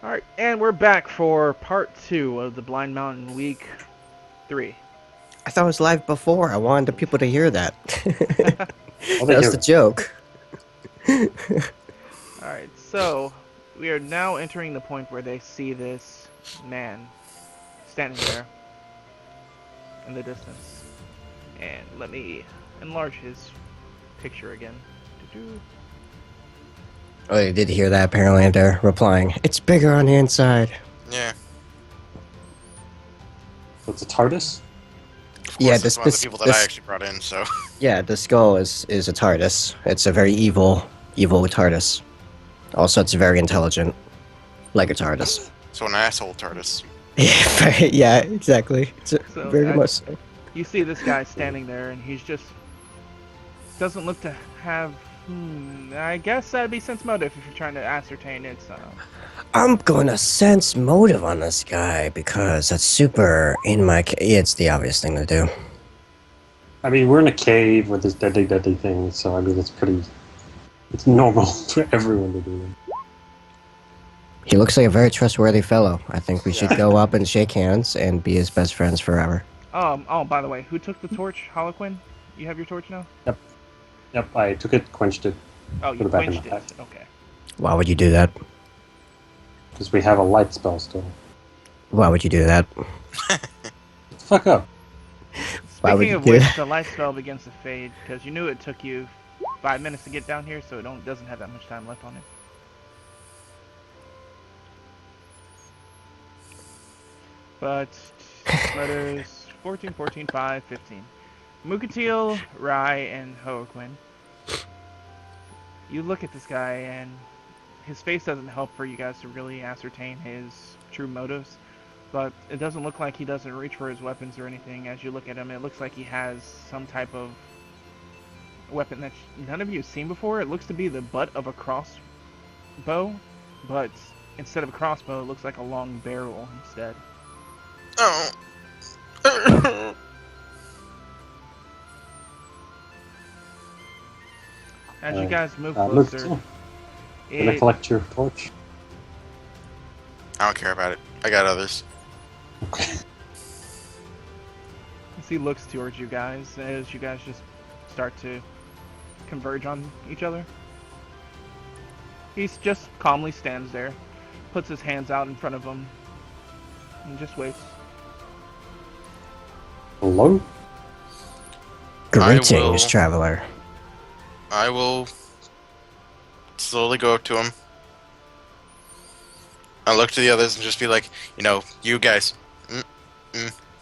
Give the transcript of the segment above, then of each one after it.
Alright, and we're back for part 2 of the Blind Mountain Week 3. I thought it was live before. I wanted the people to hear that. Well, That they was hear the it. joke. Alright, so we are now entering the point where they see this man standing there in the distance. And let me enlarge his picture again. Doo-doo. Oh, you did hear that apparently, and they're replying, "It's bigger on the inside." Yeah, So it's a TARDIS? of Yeah, course, that's one of the people that I actually brought in, so... yeah, the skull is a TARDIS. It's a very evil TARDIS. Also, it's very intelligent, like a TARDIS. So an asshole TARDIS. Yeah, exactly. It's So, very much so. You see this guy standing there, and he's just... doesn't look to have... I guess that'd be sense motive if you're trying to ascertain its... I'm gonna sense motive on this guy because that's super in my. It's the obvious thing to do. I mean, we're in a cave with this deadly thing, so I mean, it's normal for everyone to do it. He looks like a very trustworthy fellow. I think we should go up and shake hands and be his best friends forever. Oh, by the way, who took the torch? Holoquin? You have your torch now? Yep, I took it, quenched it, Oh, Put you it back in quenched the it. pack. Okay. Why would you do that? because we have a light spell still. Why would you do that? Fuck up. Why would Speaking you of do which, that? the light spell begins to fade because you knew it took you 5 minutes to get down here, so it doesn't have that much time left on it. But letters 14, 14, 5, 15. Mukateel, Rai, and Hoaquin. You look at this guy, and his face doesn't help for you guys to really ascertain his true motives. But it doesn't look like he doesn't reach for his weapons or anything. As you look at him, it looks like he has some type of weapon that none of you have seen before. It looks to be the butt of a crossbow, but instead of a crossbow, it looks like a long barrel instead. Oh. As you guys move Look, closer, gonna collect your torch. I don't care about it. I got others. Okay. as he looks towards you guys, as you guys just start to converge on each other. He just calmly stands there, puts his hands out in front of him, and just waits. Hello? Greetings, traveler. I will slowly go up to him. I look to the others and just be like, you guys.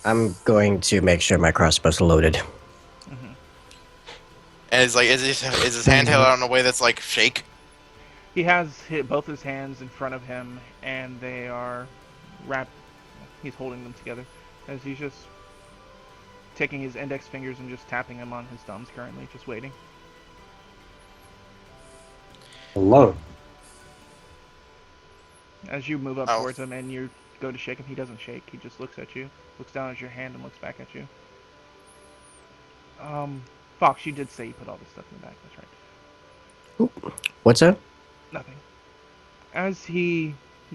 I'm going to make sure my crossbow's loaded. And it's like, is his hand held out in a way that's like shake? He has both his hands in front of him, and they are wrapped. He's holding them together, as he's just taking his index fingers and just tapping them on his thumbs currently, just waiting. Hello? As you move up Oh. towards him and you go to shake him, he doesn't shake. He just looks at you, looks down at your hand, and looks back at you. Fox, you did say you put all this stuff in the back. That's right. What's that? Nothing. As you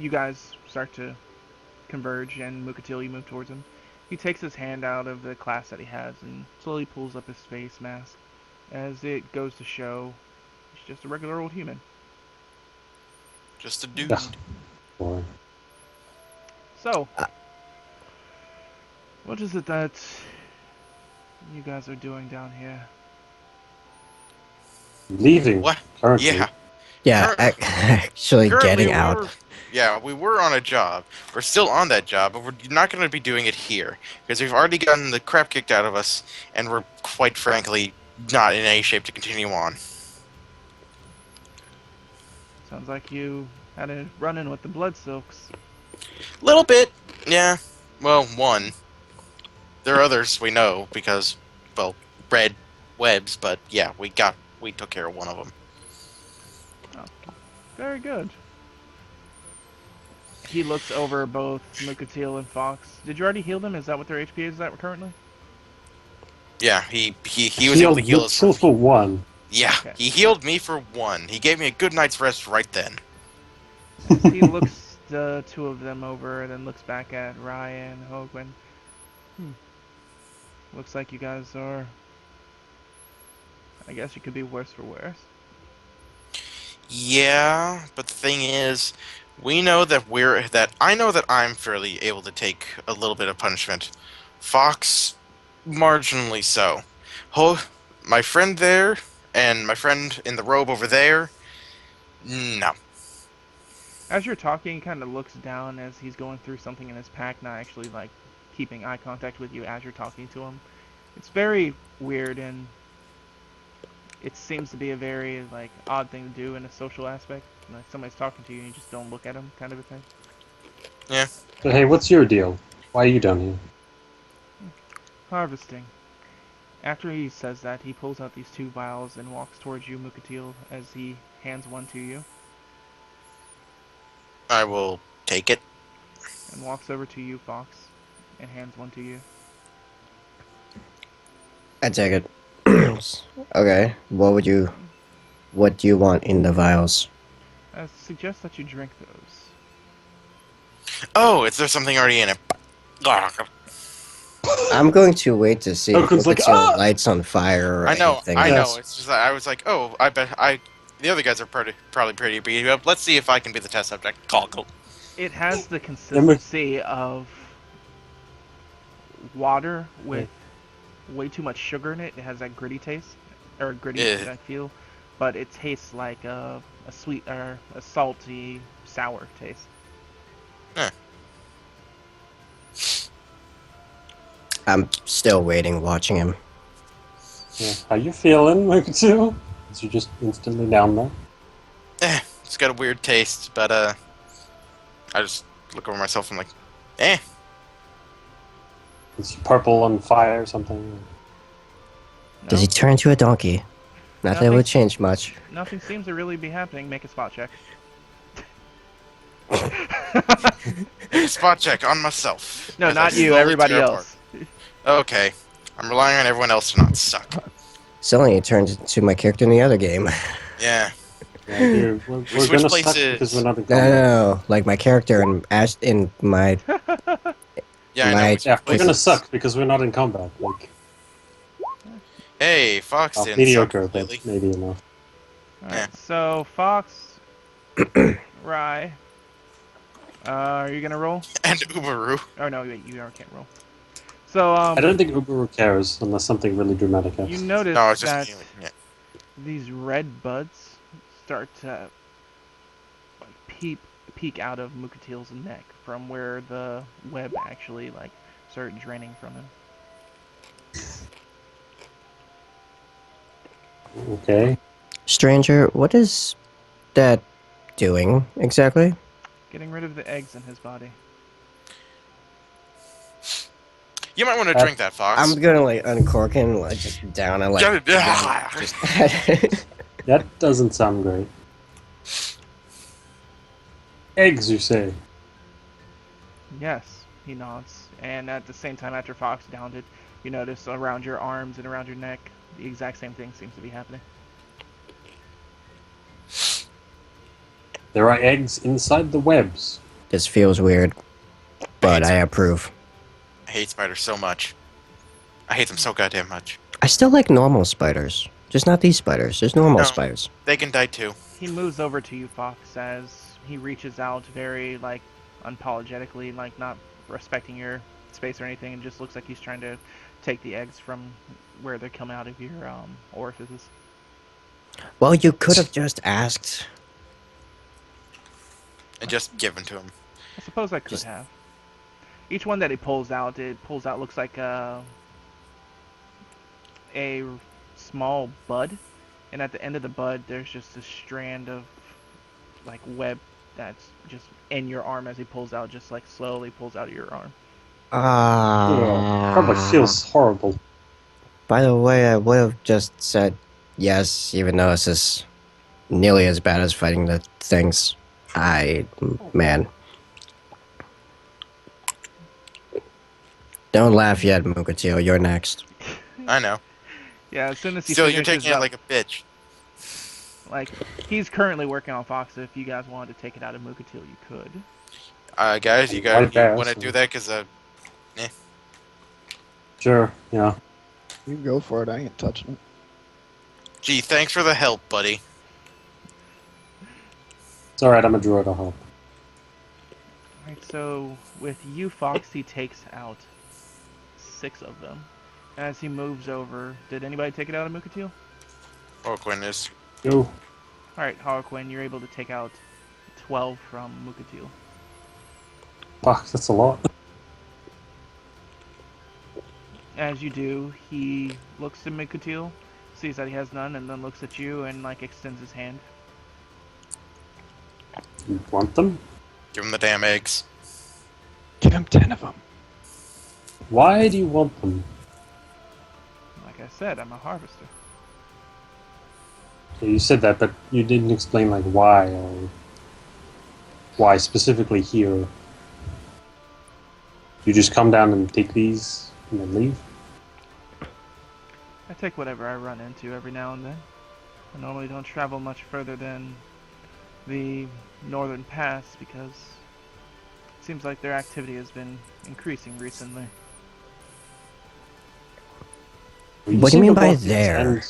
guys start to converge, and Mukateel, you move towards him, he takes his hand out of the clasp that he has and slowly pulls up his face mask. As it goes to show, he's just a regular old human. Just a dude. Yeah. Boring. So, what is it that you guys are doing down here? Leaving. What? Currently. Yeah. Yeah, actually Currently, getting out. we were on a job. We're still on that job, but we're not going to be doing it here. Because we've already gotten the crap kicked out of us, and we're, quite frankly, not in any shape to continue on. Sounds like you had a run-in with the Blood Silks. Little bit, yeah. Well, one. There are others we know, because, well, red webs, but yeah, we took care of one of them. Oh, very good. He looks over both Mukateel and Fox. Did you already heal them? Is that what their HP is at currently? Yeah, he was able to heal us. Heal for one. Yeah, Okay. he healed me for one. He gave me a good night's rest right then. He looks the two of them over, and then looks back at Ryan and Hoagwin. Looks like you guys are. I guess you could be worse for worse. Yeah, but the thing is, we know that I know that I'm fairly able to take a little bit of punishment. Fox, marginally so. My friend there, and my friend in the robe over there, no. As you're talking, he kind of looks down as he's going through something in his pack, not actually like keeping eye contact with you as you're talking to him. It's very weird, and it seems to be a very like odd thing to do in a social aspect. Like somebody's talking to you and you just don't look at them, kind of a thing. Yeah. But hey, what's your deal? Why are you down here? Harvesting. After he says that, he pulls out these two vials and walks towards you, Mukateel, as he hands one to you, I will take it. and walks over to you, Fox, and hands one to you. I take it. Okay. What do you want in the vials? I suggest that you drink those. Oh, is there something already in it? I'm going to wait to see if Oaken's like, it's your "Ah!" lights on fire or I know, anything. I know. Yes. It's just that I was like, oh, I bet the other guys are probably pretty beat up. Let's see if I can be the test subject. Goggle. It has the consistency of water with way too much sugar in it. It has that gritty taste, or gritty Yeah. I feel, but it tastes like a sweet or a salty, sour taste. I'm still waiting, watching him. Yeah. How you feeling, Mukatsu? Is you just instantly down there? It's got a weird taste, but I just look over myself and I'm like, Is your purple on fire or something? Does he No, turn into a donkey? Not that it Nothing. would change much. nothing seems to really be happening. Make a spot check. spot check on myself. No, As I not you. slowly Everybody tear else. apart. Okay, I'm relying on everyone else to not suck. Suddenly it turned into my character in the other game. Yeah. Yeah, dude, we're switch gonna suck places. because we're not in No, combat. no, like my character in my Yeah, I know. Right. Yeah, we're gonna places. suck because we're not in combat. Like, Hey, Fox didn't mediocre, suck but lately. maybe enough. Alright, Yeah. so Fox, Rye, are you gonna roll? And Ubaru. Oh no, wait, you can't roll. So I don't think Uberu cares unless something really dramatic you happens. notice No, it's just that yeah. these red buds start to like peek out of Mukateel's neck from where the web actually like started draining from him. Okay. stranger. What is that doing exactly? Getting rid of the eggs in his body. You might want to drink that, Fox. I'm gonna like uncork it and like just down and like just That doesn't sound great. Eggs, you say? Yes, he nods. And at the same time, after Fox downed it, you notice around your arms and around your neck, the exact same thing seems to be happening. There are eggs inside the webs. This feels weird, but I approve. I hate spiders so much. I hate them so goddamn much. I still like normal spiders, just not these spiders. Just normal No. spiders. They can die too. He moves over to you, Fox, as he reaches out very, like, unapologetically, like, not respecting your space or anything, and just looks like he's trying to take the eggs from where they come out of your orifices. Well, you could have just asked. And just given to him. I suppose I could Just- have. Each one that he pulls out, looks like a small bud, and at the end of the bud, there's just a strand of like web that's just in your arm as he pulls out, just like slowly pulls out of your arm. Probably feels horrible. By the way, I would have just said yes, even though this is nearly as bad as fighting the things. Man. Don't laugh yet, Mukateel. You're next. I know. Yeah, as soon as he Still, you're finishes taking it up, like a bitch. Like, he's currently working on Fox, so if you guys wanted to take it out of Mukatil, you could. Guys, you Right there, want to so- do that? Cause Sure, yeah. You can go for it. I ain't touching it. gee, thanks for the help, buddy. It's alright, I'm a druid, I'll help. Alright, so with you, Fox, he takes out 6 of them. As he moves over, did anybody take it out of Mukatil? Orquin is. Yo. Alright, Harlequin, you're able to take out 12 from Mukatil. Fuck, that's a lot. As you do, he looks to Mukatil, sees that he has none, and then looks at you and like extends his hand. You want them? Give him the damn eggs. Give him 10 of them. Why do you want them? Like I said, I'm a harvester. Yeah, you said that, but you didn't explain like why or why specifically here. You just come down and take these and then leave? I take whatever I run into every now and then. I normally don't travel much further than the northern pass because it seems like their activity has been increasing recently. What do you mean by there?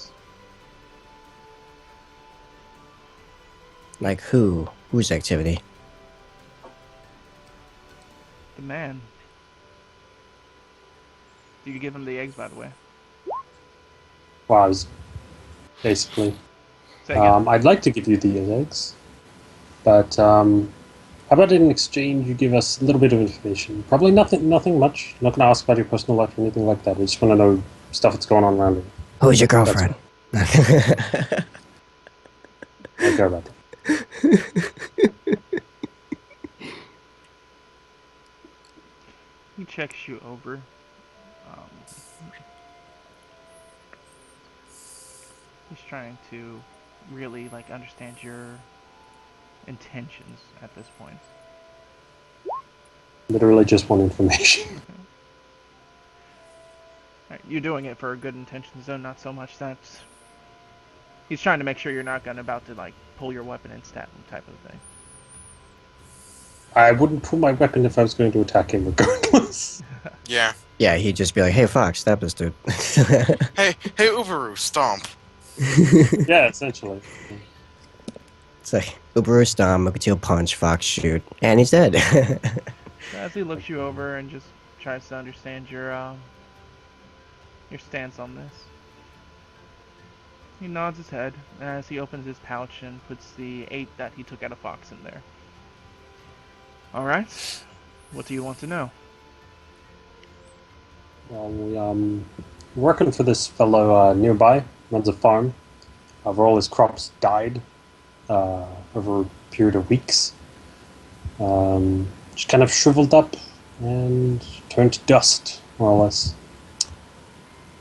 Like who? Whose activity? The man. Do you give him the eggs, by the way? Was basically. Say again. I'd like to give you the eggs, but how about in exchange you give us a little bit of information? Probably nothing much. I'm not going to ask about your personal life or anything like that. I just want to know stuff that's going on around you. Who's your girlfriend? I don't care about that. He checks you over. He's trying to really like understand your intentions at this point. Literally just want information. Alright, you're doing it for good intentions though, not so much that he's trying to make sure you're not about to like pull your weapon and stab him type of thing. I wouldn't pull my weapon if I was going to attack him regardless. Yeah. Yeah, he'd just be like, "Hey, Fox, stab this dude." Hey, Uberu, stomp. Yeah, essentially. It's like Uberu stomp, Mukatil punch, Fox shoot, and he's dead. As he looks you over and just tries to understand your stance on this. He nods his head as he opens his pouch and puts the 8 that he took out of Fox in there. Alright, what do you want to know? Well, we're working for this fellow nearby, runs a farm. Where all his crops died over a period of weeks. Just kind of shriveled up and turned to dust, more or less.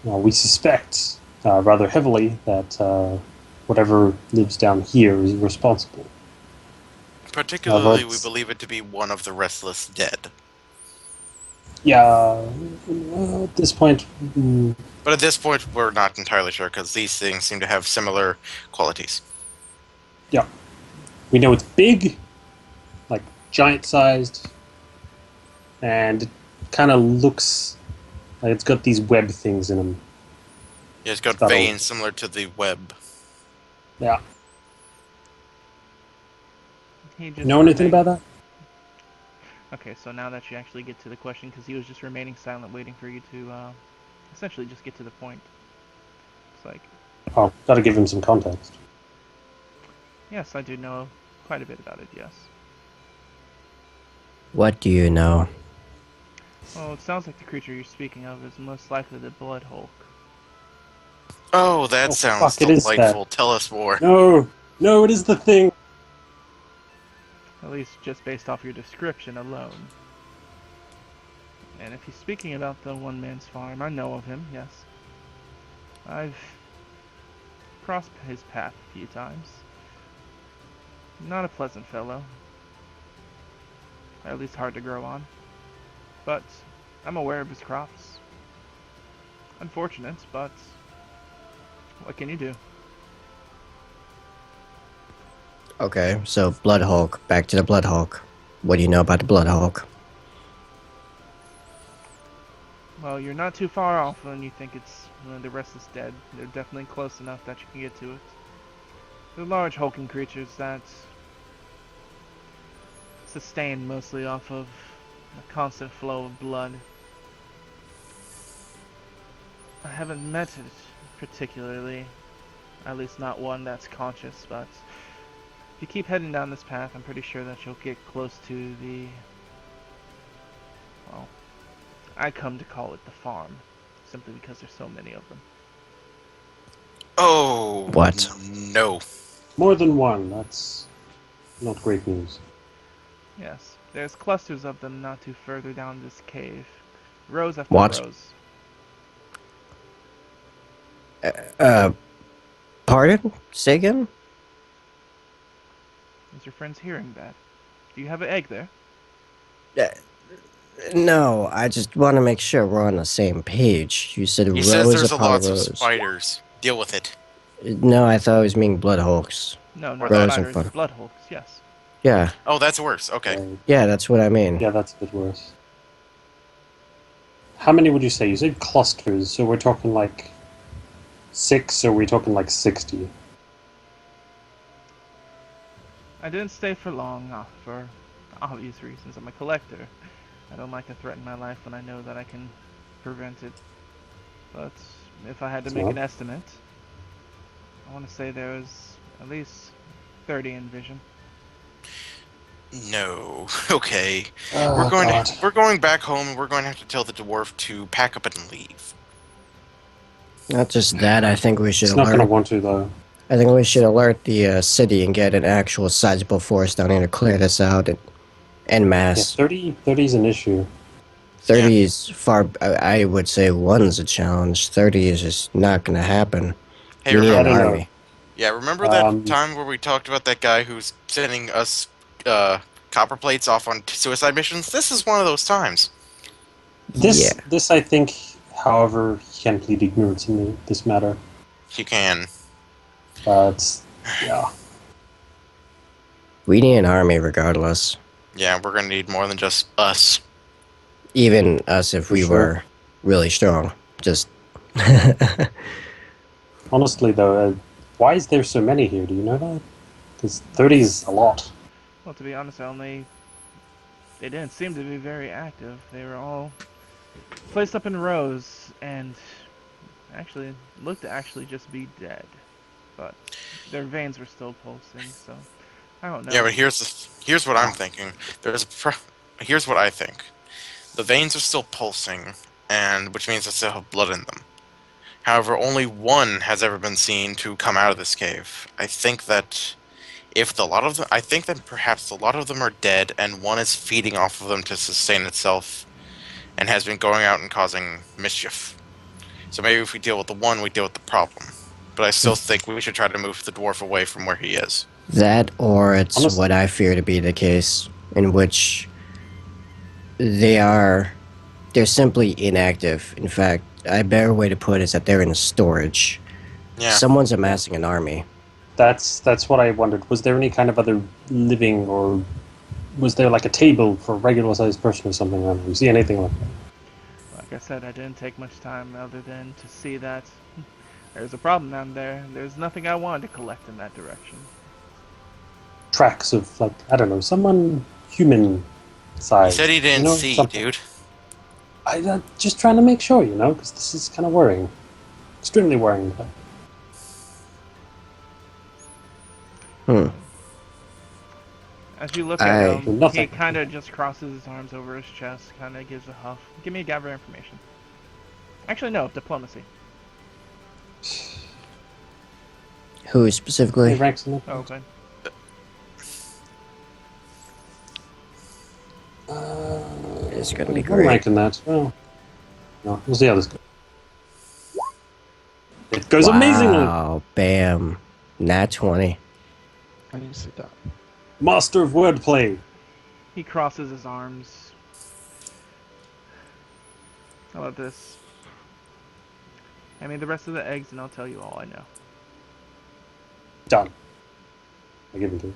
We suspect rather heavily that whatever lives down here is responsible. Particularly, we that's- believe it to be one of the restless dead. Yeah, at this point, But at this point, we're not entirely sure because these things seem to have similar qualities. yeah. We know it's big, like giant-sized, and it kind of looks like it's got these web things in them. Yeah, it's got That'll- veins similar to the web. Yeah. He just Know anything remain- about that? Okay, so now that you actually get to the question, because he was just remaining silent, waiting for you to essentially just get to the point. It's like, Oh, gotta give him some context. yes, I do know quite a bit about it, yes. What do you know? Well, it sounds like the creature you're speaking of is most likely the Blood Hulk. Oh, that Oh, sounds fuck, it is that. delightful. Tell us more. No, it is the thing. At least just based off your description alone. And if he's speaking about the one man's farm, I know of him, yes. I've crossed his path a few times. Not a pleasant fellow. Or at least hard to grow on. But I'm aware of his crops. Unfortunate, but what can you do? Okay, so Blood Hulk. Back to the Blood Hulk. What do you know about the Blood Hulk? Well, you're not too far off when you think when the rest is dead. They're definitely close enough that you can get to it. They're large hulking creatures that sustain mostly off of a constant flow of blood. I haven't met it particularly, at least not one that's conscious, but if you keep heading down this path, I'm pretty sure that you'll get close to the, well, I come to call it the farm, simply because there's so many of them. Oh, What? No. More than one. That's not great news. Yes, there's clusters of them not too further down this cave. Rows after What? rows. Pardon? Say again? Is your friends hearing that? Do you have an egg there? No, I just want to make sure we're on the same page. You said He says rows there's a upon lots of rows. spiders. Deal with it. No, I thought it was meaning Blood Hulks. No, Or not that. spiders, Rows in blood hulks, yes. Yeah, Oh, that's worse. Okay. yeah, that's what I mean. Yeah, that's a bit worse. How many would you say? You said clusters, so we're talking like 6, or we're talking like 60? I didn't stay for long, for obvious reasons. I'm a collector. I don't like to threaten my life when I know that I can prevent it. But if I had to make Smart. an estimate, I want to say there was at least 30 in vision. No. Okay. Oh, We're going back home and we're going to have to tell the dwarf to pack up and leave. Not just that, I think we should It's not going to alert. want to, though. I think we should alert the city and get an actual sizable force down here to clear this out en Yeah, masse. 30 is an issue. 30 is far. I would say 1's a challenge. 30 is just not going to happen. Hey, We need I an don't know. army. Yeah, remember that Um, time where we talked about that guy who's sending us copper plates off on suicide missions? This is one of those times. This, Yeah. this I think, however, he can plead ignorance in this matter. You can. But, yeah. We need an army regardless. Yeah, we're going to need more than just us. Even us if For we sure. were really strong. Just. Honestly, though, why is there so many here? Do you know that? Because 30 is a lot. Well, to be honest, they didn't seem to be very active. They were all placed up in rows and actually looked to actually just be dead. But their veins were still pulsing, so I don't know. Yeah, but here's what I'm thinking. Here's what I think. The veins are still pulsing, and which means they still have blood in them. However, only one has ever been seen to come out of this cave. I think that I think that perhaps a lot of them are dead, and one is feeding off of them to sustain itself, and has been going out and causing mischief. So maybe if we deal with the one, we deal with the problem. But I still think we should try to move the dwarf away from where he is. That, or it's Honestly- what I fear to be the case, in which they're simply inactive. In fact, a better way to put it is that they're in storage. Yeah. Someone's amassing an army. That's what I wondered. Was there any kind of other living, or was there like a table for a regular-sized person or something? I don't know. You see anything like that? Like I said, I didn't take much time other than to see that there's a problem down there. There's nothing I wanted to collect in that direction. Tracks of, like, I don't know, someone He human-sized. said he didn't you know, see, something. dude. I'm just trying to make sure, because this is kind of worrying. Extremely worrying. in fact. As you look I- at him, he Nothing. kind of just crosses his arms over his chest, kind of gives a huff. Give me a gather information. Actually, no, diplomacy. Who Any specifically? ranks in it? Oh, okay. It's gonna be One great. rank in that. Well, no, we'll see how this goes. It goes amazingly. Wow, bam. Nat 20. I need to see that. Master of wordplay. He crosses his arms. How about this? Hand me the rest of the eggs and I'll tell you all I know. Done. I give him to you.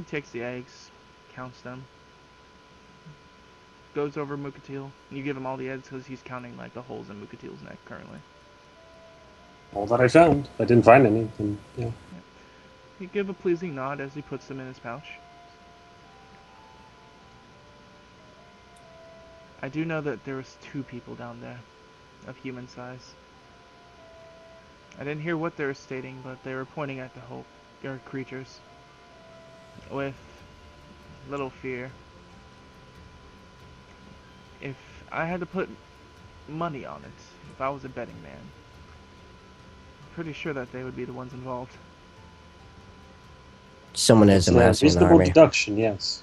He takes the eggs, counts them, goes over Mukatil. You give him all the eggs because he's counting like the holes in Mukatil's neck currently. All that I found. I didn't find anything. Yeah. You give a pleasing nod as he puts them in his pouch. I do know that there was 2 people down there, of human size. I didn't hear what they were stating, but they were pointing at the hope, or creatures, with little fear. If I had to put money on it, if I was a betting man, I'm pretty sure that they would be the ones involved. Someone is It's a amassing an reasonable army. deduction, yes.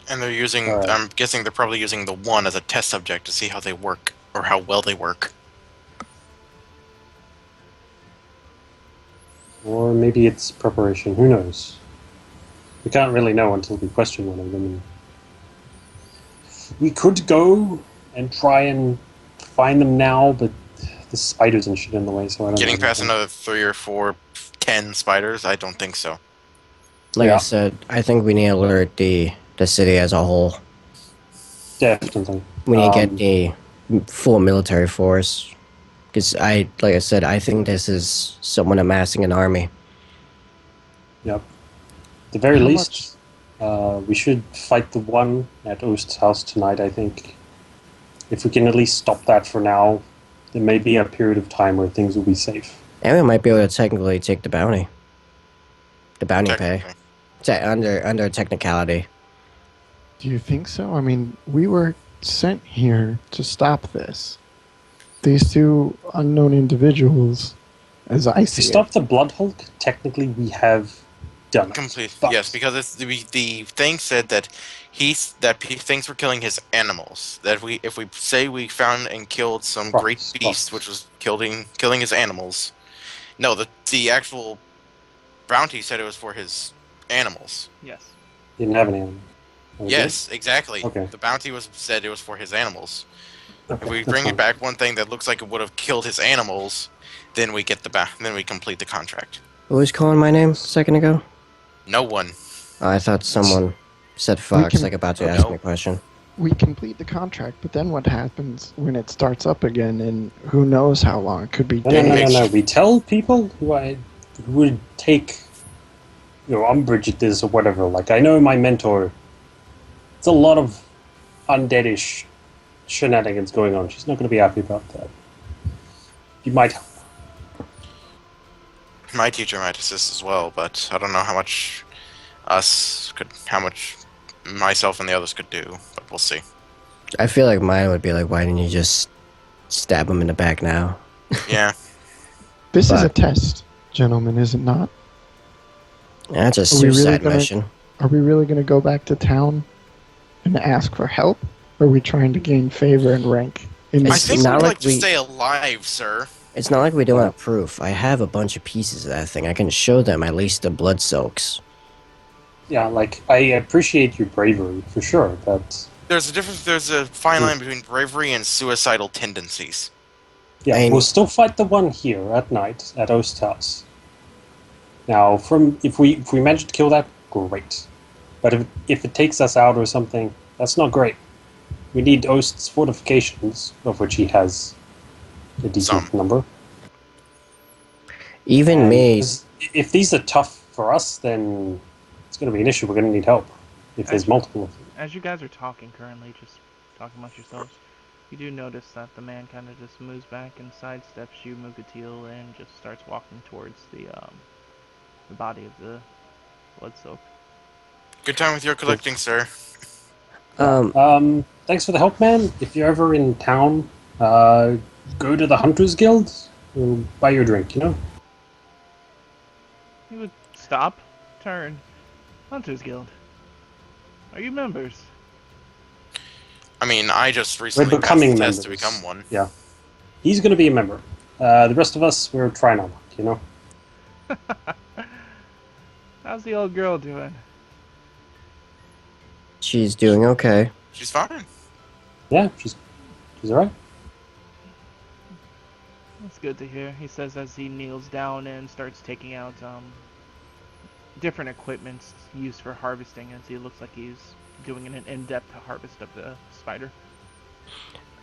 And they're using, Alright. I'm guessing they're probably using the one as a test subject to see how they work, or how well they work. Or maybe it's preparation, who knows? We can't really know until we question one of them. We could go and try and find them now, but the spiders and shit in the way, so I don't Getting know. past another 3 or 4, 10 spiders, I don't think so. Like Yeah. I said, I think we need to alert the city as a whole. Definitely. We need to get the full military force. Because like I said, I think this is someone amassing an army. Yep. At the very How least, we should fight the one at Ost's house tonight, I think. If we can at least stop that for now, there may be a period of time where things will be safe. And we might be able to technically take the bounty. The bounty pay. Technically. Under technicality. Do you think so? I mean, we were sent here to stop this. These 2 unknown individuals, as I To see stop it. the Blood Hulk, technically we have done it. Complete. But- Yes, because it's the thing said that things were killing his animals. That if we say we found and killed some great Fox. beast, which was killing his animals. No, the actual bounty said it was for his animals. Yes. Didn't have any animals. Oh, it did? Yes, exactly. Okay. The bounty said it was for his animals. Okay, If we that's bring fine. it back one thing that looks like it would have killed his animals, then we get then we complete the contract. Who was calling my name a second ago? No one. I thought someone said Fox, can- like about to Oh, ask no. me a question. We complete the contract, but then what happens when it starts up again? And who knows how long? It could be No. days. We tell people who would take umbrage at this or whatever. Like, I know my mentor. It's a lot of undeadish shenanigans going on. She's not going to be happy about that. You might help. My teacher might assist as well, but I don't know how much myself and the others could do, but we'll see. I feel like mine would be like, why didn't you just stab him in the back now? Yeah. This is a But- test, gentlemen, is it not? That's a Are we really suicide gonna- mission. Are we really going to go back to town and ask for help? Or are we trying to gain favor and rank in I It's this? think not we'd like like to we- stay alive, sir. It's not like we don't have proof. I have a bunch of pieces of that thing. I can show them at least the blood soaks. Yeah, like, I appreciate your bravery, for sure, but... There's a fine line between bravery and suicidal tendencies. Yeah, I mean- we'll still fight the one here at night at Ost's house. Now, if we manage to kill that, great. But if it takes us out or something, that's not great. We need Ost's fortifications, of which he has a decent Some. number. Even And me, if these are tough for us, then it's going to be an issue. We're going to need help. If there's multiple of them. As you guys are talking currently, just talking amongst yourselves, you do notice that the man kind of just moves back and sidesteps you, Mukatil, and just starts walking towards the body of the blood soak. Good time with your collecting, sir. Thanks for the help, man. If you're ever in town, go to the Hunters Guild. We'll buy you a drink, you know? He would stop, turn. Hunters Guild. Are you members? I mean, I just recently passed becoming the test to members. become one. Yeah. He's going to be a member. The rest of us, we're trying our luck, you know? How's the old girl doing? she's doing okay. She's fine. Yeah, she's alright. That's good to hear. He says as he kneels down and starts taking out different equipments used for harvesting, as he looks like he's doing an in-depth harvest of the spider.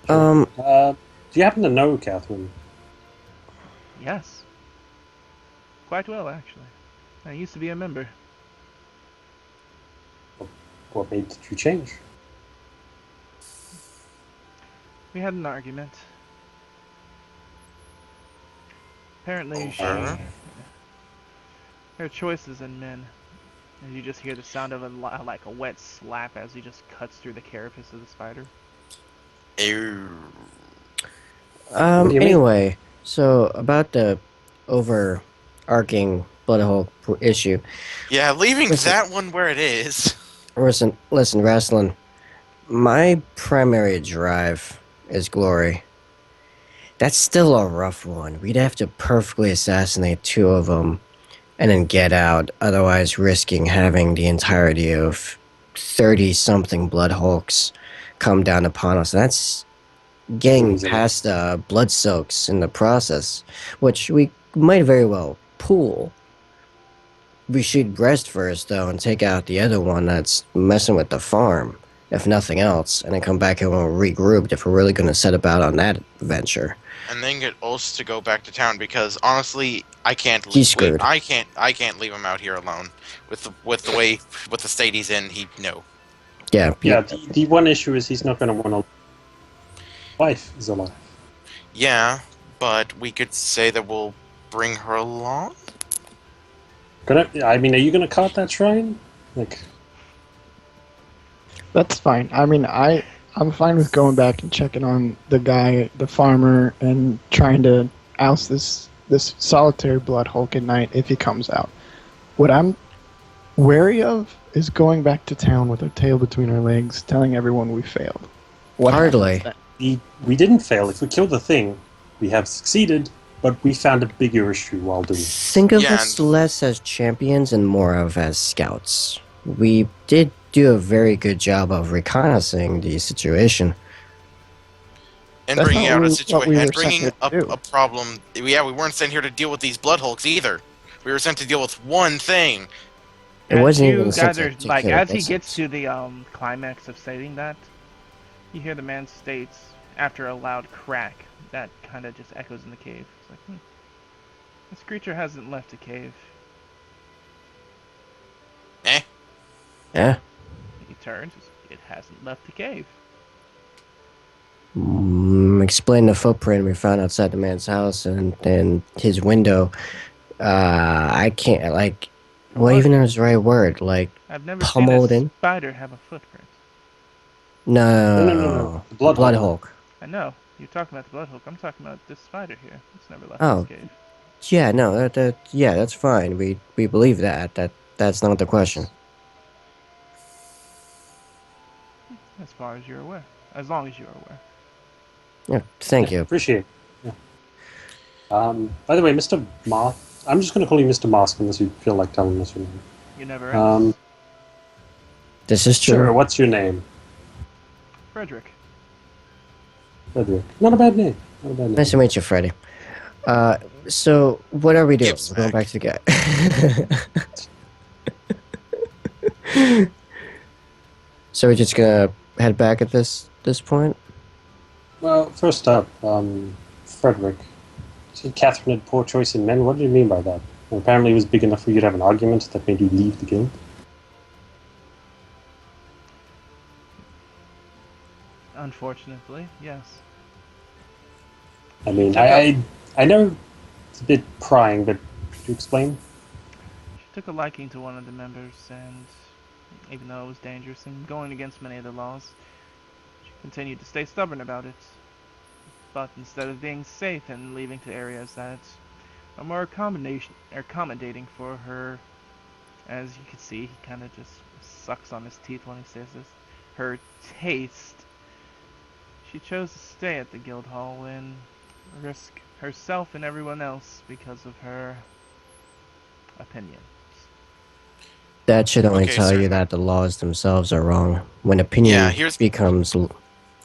Um, Do you happen to know, Catherine? Yes. Quite well, actually. I used to be a member. What made you change? We had an argument. Apparently, Over? her choices in men. And you just hear the sound of like a wet slap as he just cuts through the carapace of the spider. Ew. What do you mean? anyway, so about the overarching Bloodhole issue. Yeah, leaving Listen. that one where it is. Listen, Wrestling. My primary drive is glory. That's still a rough one. We'd have to perfectly assassinate 2 of them and then get out, otherwise risking having the entirety of 30-something Blood Hulks come down upon us. That's getting Easy. past Blood Soaks in the process, which we might very well pool. We should rest first, though, and take out the other one that's messing with the farm, if nothing else, and then come back and we'll regroup if we're really going to set about on that venture. And then get Ulst to go back to town because honestly, I can't. He's screwed. I can't leave him out here alone with the state he's in. No. Yeah, Yeah, the one issue is he's not going to want to. Wife is alive. Yeah, but we could say that we'll bring her along. I mean, are you going to cut that shrine? Like, That's fine. I mean, I'm fine with going back and checking on the guy, the farmer, and trying to oust this solitary Blood Hulk at night if he comes out. What I'm wary of is going back to town with our tail between our legs, telling everyone we failed. What Hardly. happens then? we didn't fail. If we killed the thing, we have succeeded, but we found a bigger issue while doing it. Think of Yeah, us less as champions and more of as scouts. We did do a very good job of reconnaissing the situation. And That's bringing not out a what we situation were and sent bringing here to up do. a problem. Yeah, we weren't sent here to deal with these blood hulks either. We were sent to deal with one thing. It wasn't As even you such gather, a like particular as he business. gets to the climax of stating that, you hear the man states after a loud crack that kind of just echoes in the cave. It's like, this creature hasn't left the cave. Yeah. He turns. It hasn't left the cave. Explain the footprint we found outside the man's house and his window. I can't, like, what even is the right word? Like, I've never Pummeled seen in? a spider have a footprint. no. No. The Blood Blood Hulk. Hulk. I know. You're talking about the blood hook. I'm talking about this spider here. It's never left Oh. this cave. Yeah, no, yeah, that's fine. We believe that. That's not the question. As far as you're aware. As long as you're aware. Yeah, thank you. Appreciate it. Yeah. By the way, Mr. Moth, I'm just going to call you Mr. Mosk unless you feel like telling us your name. You never asked. This is true. Sure, what's your name? Frederick. Frederick. Not a bad name. Not a bad name. Nice to meet you, Freddy. So what are we doing? Gibbs We're going back. back to the guy. So we're just gonna head back at this point? Well, first up, Frederick. You said Catherine had poor choice in men. What do you mean by that? And apparently it was big enough for you to have an argument that made you leave the guild. Unfortunately, yes. I mean, I know it's a bit prying, but could you explain? She took a liking to one of the members, and even though it was dangerous and going against many of the laws, she continued to stay stubborn about it. But instead of being safe and leaving to areas that are more accommodating for her, as you can see, he kind of just sucks on his teeth when he says this, her taste, she chose to stay at the guild hall and risk herself and everyone else because of her opinion. That should only Okay, tell sir. you that the laws themselves are wrong. When opinion Yeah, here's- becomes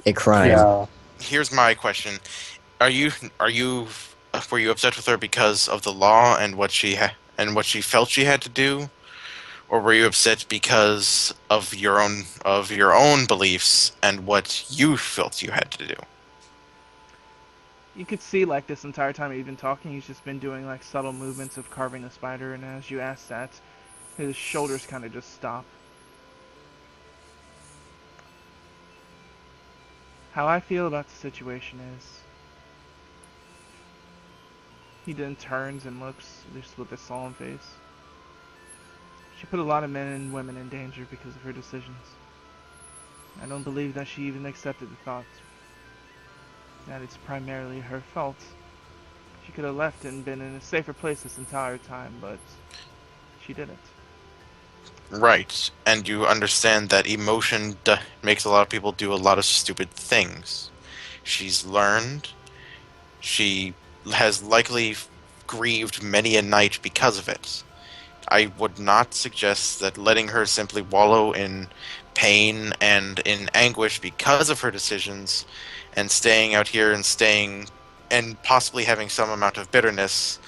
a crime. Yeah. Here's my question: were you upset with her because of the law and what she felt she had to do, or were you upset because of your own beliefs and what you felt you had to do? You could see like this entire time he's been talking, he's just been doing like subtle movements of carving the spider, and as you ask that, his shoulders kind of just stop. How I feel about the situation is, he then turns and looks just with a solemn face. She put a lot of men and women in danger because of her decisions. I don't believe that she even accepted the thought that it's primarily her fault. She could have left and been in a safer place this entire time, but she didn't. Right, and you understand that emotion makes a lot of people do a lot of stupid things. She's learned. She has likely grieved many a night because of it. I would not suggest that letting her simply wallow in pain and in anguish because of her decisions and staying out here and possibly having some amount of bitterness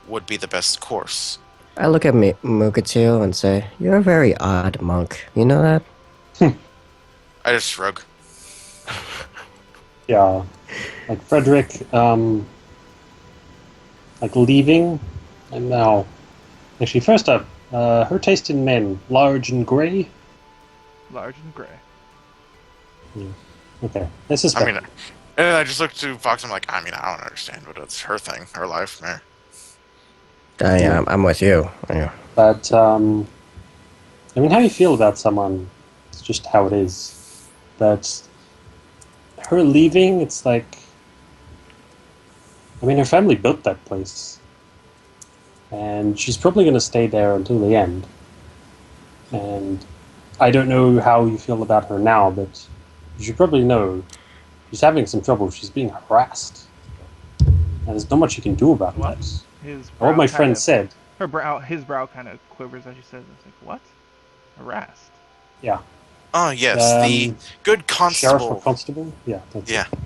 would be the best course. I look at Mukatsu and say, "You're a very odd monk. You know that?" I just shrug. Yeah, like Frederick, like leaving, and now, actually, first up, her taste in men, large and grey. Large and gray. Okay, this is. I mean, and I just looked to Fox. I'm like, I don't understand, but it's her thing, her life, man. Yeah, I'm with you. Yeah. But I mean, how do you feel about someone? It's just how it is. But her leaving, it's like, I mean, her family built that place, and she's probably going to stay there until the end. And I don't know how you feel about her now, but you should probably know she's having some trouble. She's being harassed, and there's not much you can do about What? that. His What my brow friend kind of- said. His brow kind of quivers as you said. It's like, what? Harassed. Yeah. Oh yes, the good Sheriff or constable. constable? Yeah, that's Yeah, it. the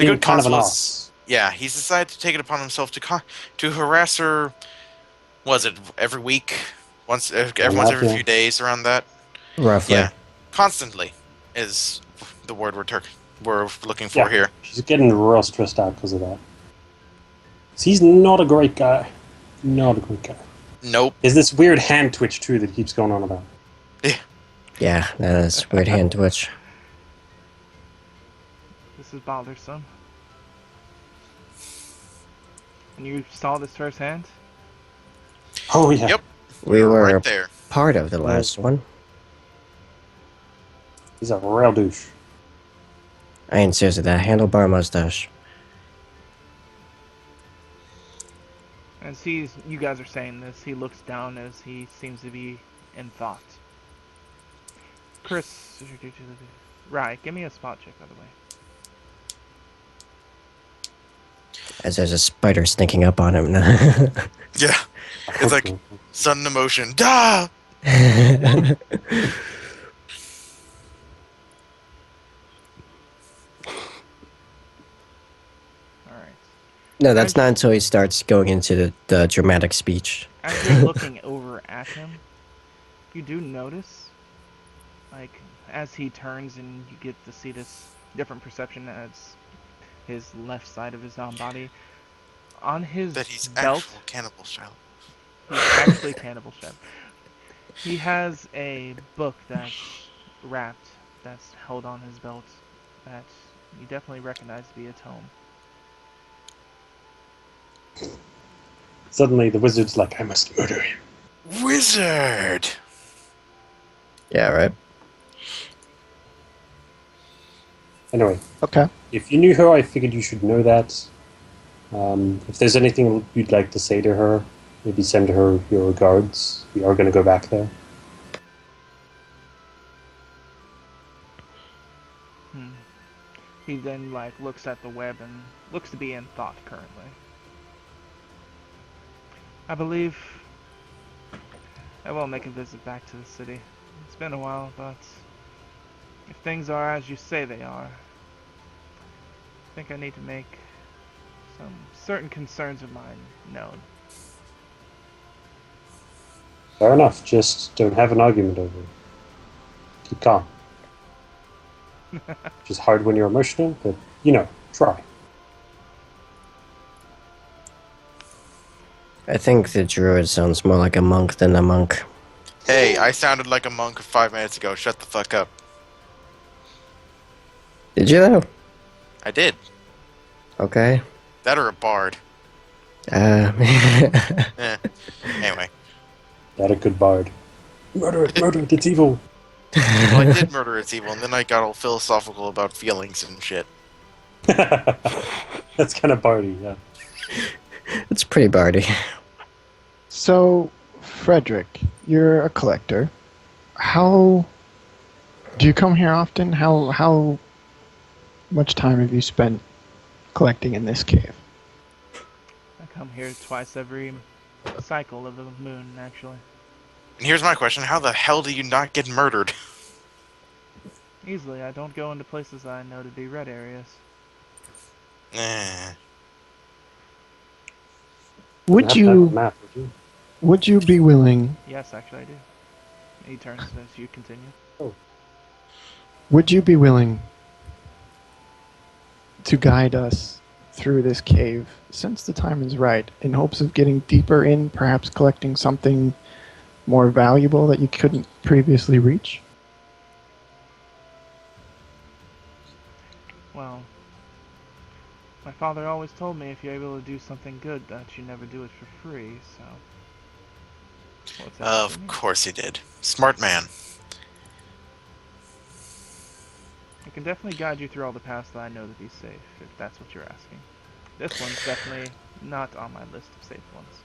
Being good kind of an constable. ass. Yeah, he's decided to take it upon himself to harass her. Was it every week? Every Yeah. few days around that. Roughly. Yeah, constantly is the word we're looking for Yeah. here. She's getting real stressed out because of that. So he's not a great guy. Not a great guy. Nope. There's this weird hand twitch too that keeps going on about. Yeah, that is weird hand twitch. This is bothersome. And you saw this firsthand? Oh yeah. Yep. We were right there. part of the last one. He's a real douche. I ain't seriously that handlebar mustache. As you guys are saying this, he looks down as he seems to be in thought. Chris, right, give me a spot check, by the way. As there's a spider sneaking up on him. Yeah. It's like sudden emotion. Da! Alright. No, that's not until he starts going into the dramatic speech. As you're looking over at him, you do notice, like, as he turns and you get to see this different perception as his left side of his own body, on his That he's belt, actual cannibal shell. he's actually Cannibal Chef. He has a book that's wrapped, that's held on his belt, that you definitely recognize to be a tome. Suddenly the wizard's like, I must murder him. Wizard! Yeah, right? Anyway, Okay. if you knew her, I figured you should know that. If there's anything you'd like to say to her, maybe send her your regards. We are going to go back there. He then like looks at the web and looks to be in thought currently. I believe I will make a visit back to the city. It's been a while, but if things are as you say they are, I think I need to make some certain concerns of mine known. Fair enough. Just don't have an argument over it. Keep calm. Which is hard when you're emotional, but, try. I think the druid sounds more like a monk than a monk. Hey, I sounded like a monk 5 minutes ago. Shut the fuck up. Did you though? I did. Okay. That or a bard. Uh, Anyway. That a good bard. Murder it, it's evil. Well, I did murder its evil, and then I got all philosophical about feelings and shit. That's kind of bardy, yeah. it's pretty bardy. So, Frederick, you're a collector. How do you come here often? How much time have you spent collecting in this cave? I come here twice every cycle of the moon, actually. And here's my question: how the hell do you not get murdered? Easily, I don't go into places I know to be red areas. Eh. Would have to have a you map, would you be willing? Yes, actually, I do. He turns as you continue. Would you be willing to guide us through this cave, since the time is right, in hopes of getting deeper in, perhaps collecting something more valuable that you couldn't previously reach? Well, my father always told me if you're able to do something good, that you never do it for free, so... what's that for Of me? course he did. Smart man. I can definitely guide you through all the paths that I know to be safe, if that's what you're asking. This one's definitely not on my list of safe ones.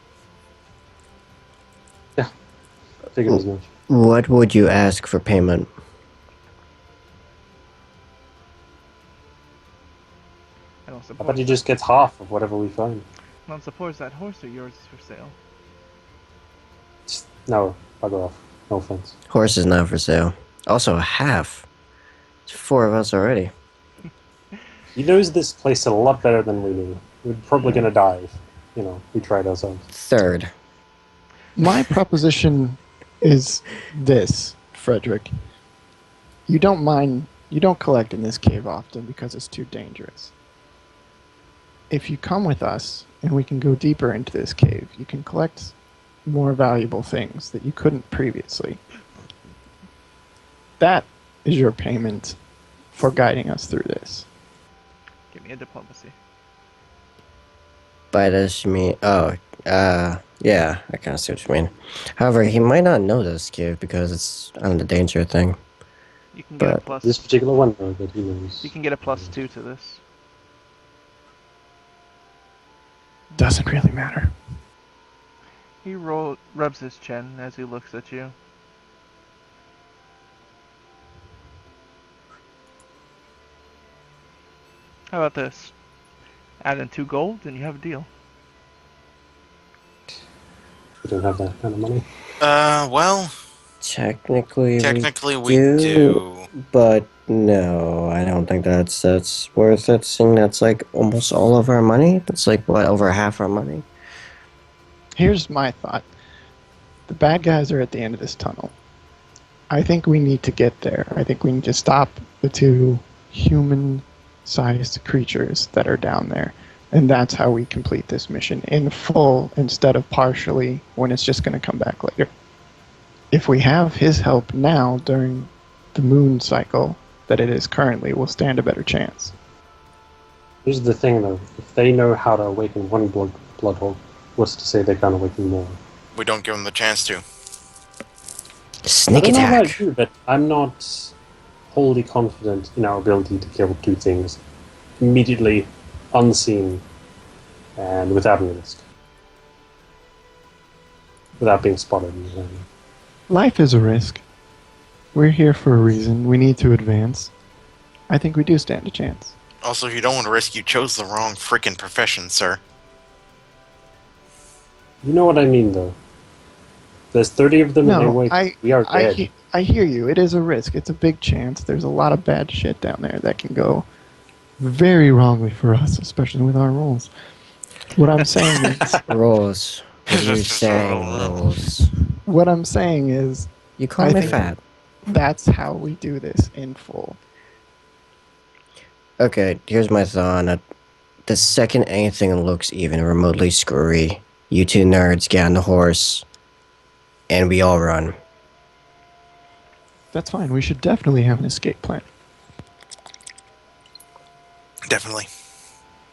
I figured as much. What would you ask for payment? I don't I suppose, bet he just gets half of whatever we find. I don't suppose that horse of yours is for sale. No, bugger off. No offense. Horse is not for sale. Also, half. It's 4 of us already. He knows this place a lot better than we do. We're probably gonna die if, we tried ourselves. Third. My proposition is this, Frederick. You don't collect in this cave often because it's too dangerous. If you come with us and we can go deeper into this cave, you can collect more valuable things that you couldn't previously. That is your payment for guiding us through this. Give me a diplomacy. By this you mean... Oh, yeah, I kind of see what you mean. However, he might not know this cave because it's on the danger thing. You can get a But plus. This particular one, though, that he knows. You can get a +2 to this. Doesn't really matter. He rubs his chin as he looks at you. How about this? Add in 2 gold and you have a deal. We don't have that kind of money. Well, Technically, technically we do. But no, I don't think that's worth it, seeing that's like almost all of our money. That's like, what, over half our money? Here's my thought. The bad guys are at the end of this tunnel. I think we need to get there. I think we need to stop the 2 human-sized creatures that are down there. And that's how we complete this mission in full instead of partially when it's just going to come back later. If we have his help now during the moon cycle that it is currently, we'll stand a better chance. Here's the thing, though. If they know how to awaken one bloodhawk, what's to say they can't awaken more? We don't give him the chance to. Sneak I don't know about attack. you, but I'm not wholly confident in our ability to kill 2 things immediately, unseen, and without any risk. Without being spotted. Life is a risk. We're here for a reason. We need to advance. I think we do stand a chance. Also, if you don't want to risk, you chose the wrong freaking profession, sir. You know what I mean, though. There's 30 of them and they No, wait. We are dead. I hear you. It is a risk. It's a big chance. There's a lot of bad shit down there that can go very wrongly for us, especially with our rolls. What I'm saying is, Rolls. What are you saying, Rules? What I'm saying is You call I me think- fat. that's how we do this in full. Okay, here's my thought on it. The second anything looks even remotely screwy, you two nerds get on the horse, and we all run. That's fine. We should definitely have an escape plan. Definitely.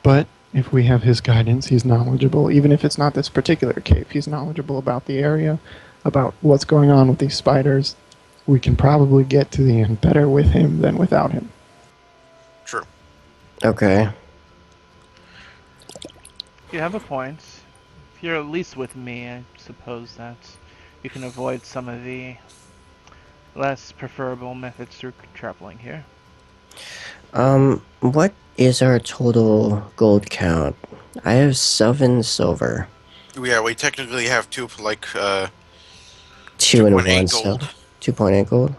But if we have his guidance, he's knowledgeable. Even if it's not this particular cave, he's knowledgeable about the area, about what's going on with these spiders. We can probably get to the end better with him than without him. True. Okay. You have a point. If you're at least with me, I suppose that you can avoid some of the less preferable methods through traveling here. What is our total gold count? I have 7 silver, Yeah, we technically have 2 like 2 and 2.8 1 gold. silver. 2.8 gold?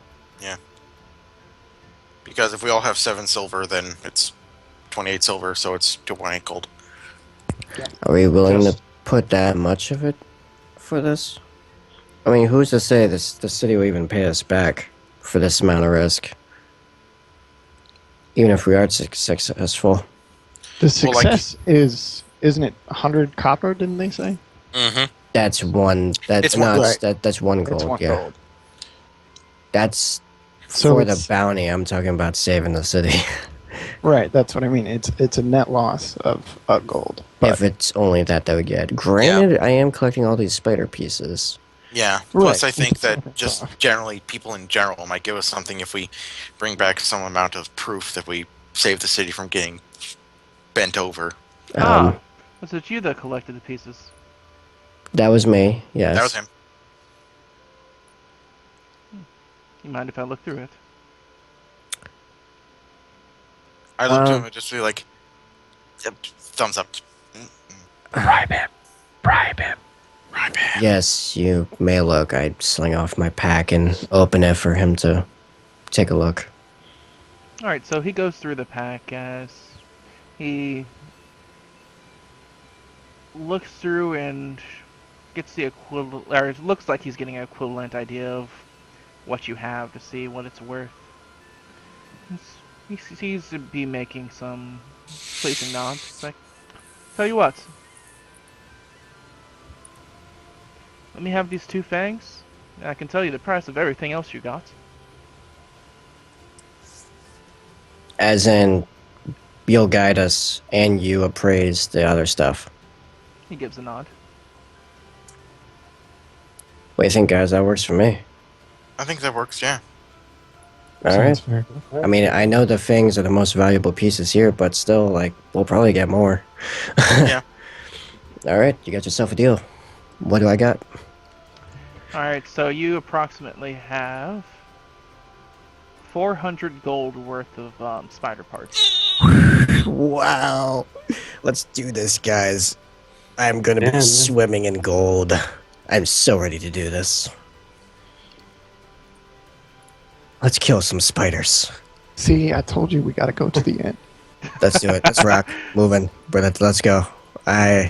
Because if we all have 7 silver, then it's 28 silver, so it's 2.8 gold. Are we willing Just- to put that much of it for this? I mean, who's to say the city will even pay us back for this amount of risk? Even if we are successful. The Well, like- success isn't it 100 copper, didn't they say? Mm-hmm. That's one. That's It's one no, gold. that's 1 gold. It's 1 yeah, gold. that's So for the it's- bounty. I'm talking about saving the city. Right, that's what I mean. It's a net loss of a gold. But If it's only that we get. Granted, I am collecting all these spider pieces. Yeah. Right. Plus, I think Something that just off. generally, people in general might give us something if we bring back some amount of proof that we saved the city from getting bent over. Was it you that collected the pieces? That was me. Yes. That was him. You mind if I look through it? I looked to him and just be like, yep, thumbs up. bribe him. Bribe him. Right, man. Yes, you may look. I'd sling off my pack and open it for him to take a look. Alright, so he goes through the pack as he looks through and gets the equivalent, or it looks like he's getting an equivalent idea of what you have to see what it's worth. He seems to be making some pleasing nods. It's like, tell you what, let me have these 2 fangs, and I can tell you the price of everything else you got. As in, you'll guide us and you appraise the other stuff. He gives a nod. What do you think, guys? That works for me. I think that works, yeah. Alright. Sounds fair. I mean, I know the fangs are the most valuable pieces here, but still, like, we'll probably get more. Yeah. Alright, you got yourself a deal. What do I got? Alright, so you approximately have 400 gold worth of spider parts. Wow. Let's do this, guys. I'm gonna be Yeah, man. swimming in gold. I'm so ready to do this. Let's kill some spiders. See, I told you we gotta go to the end. Let's do it. Let's rock. Moving. Let's go. Oh,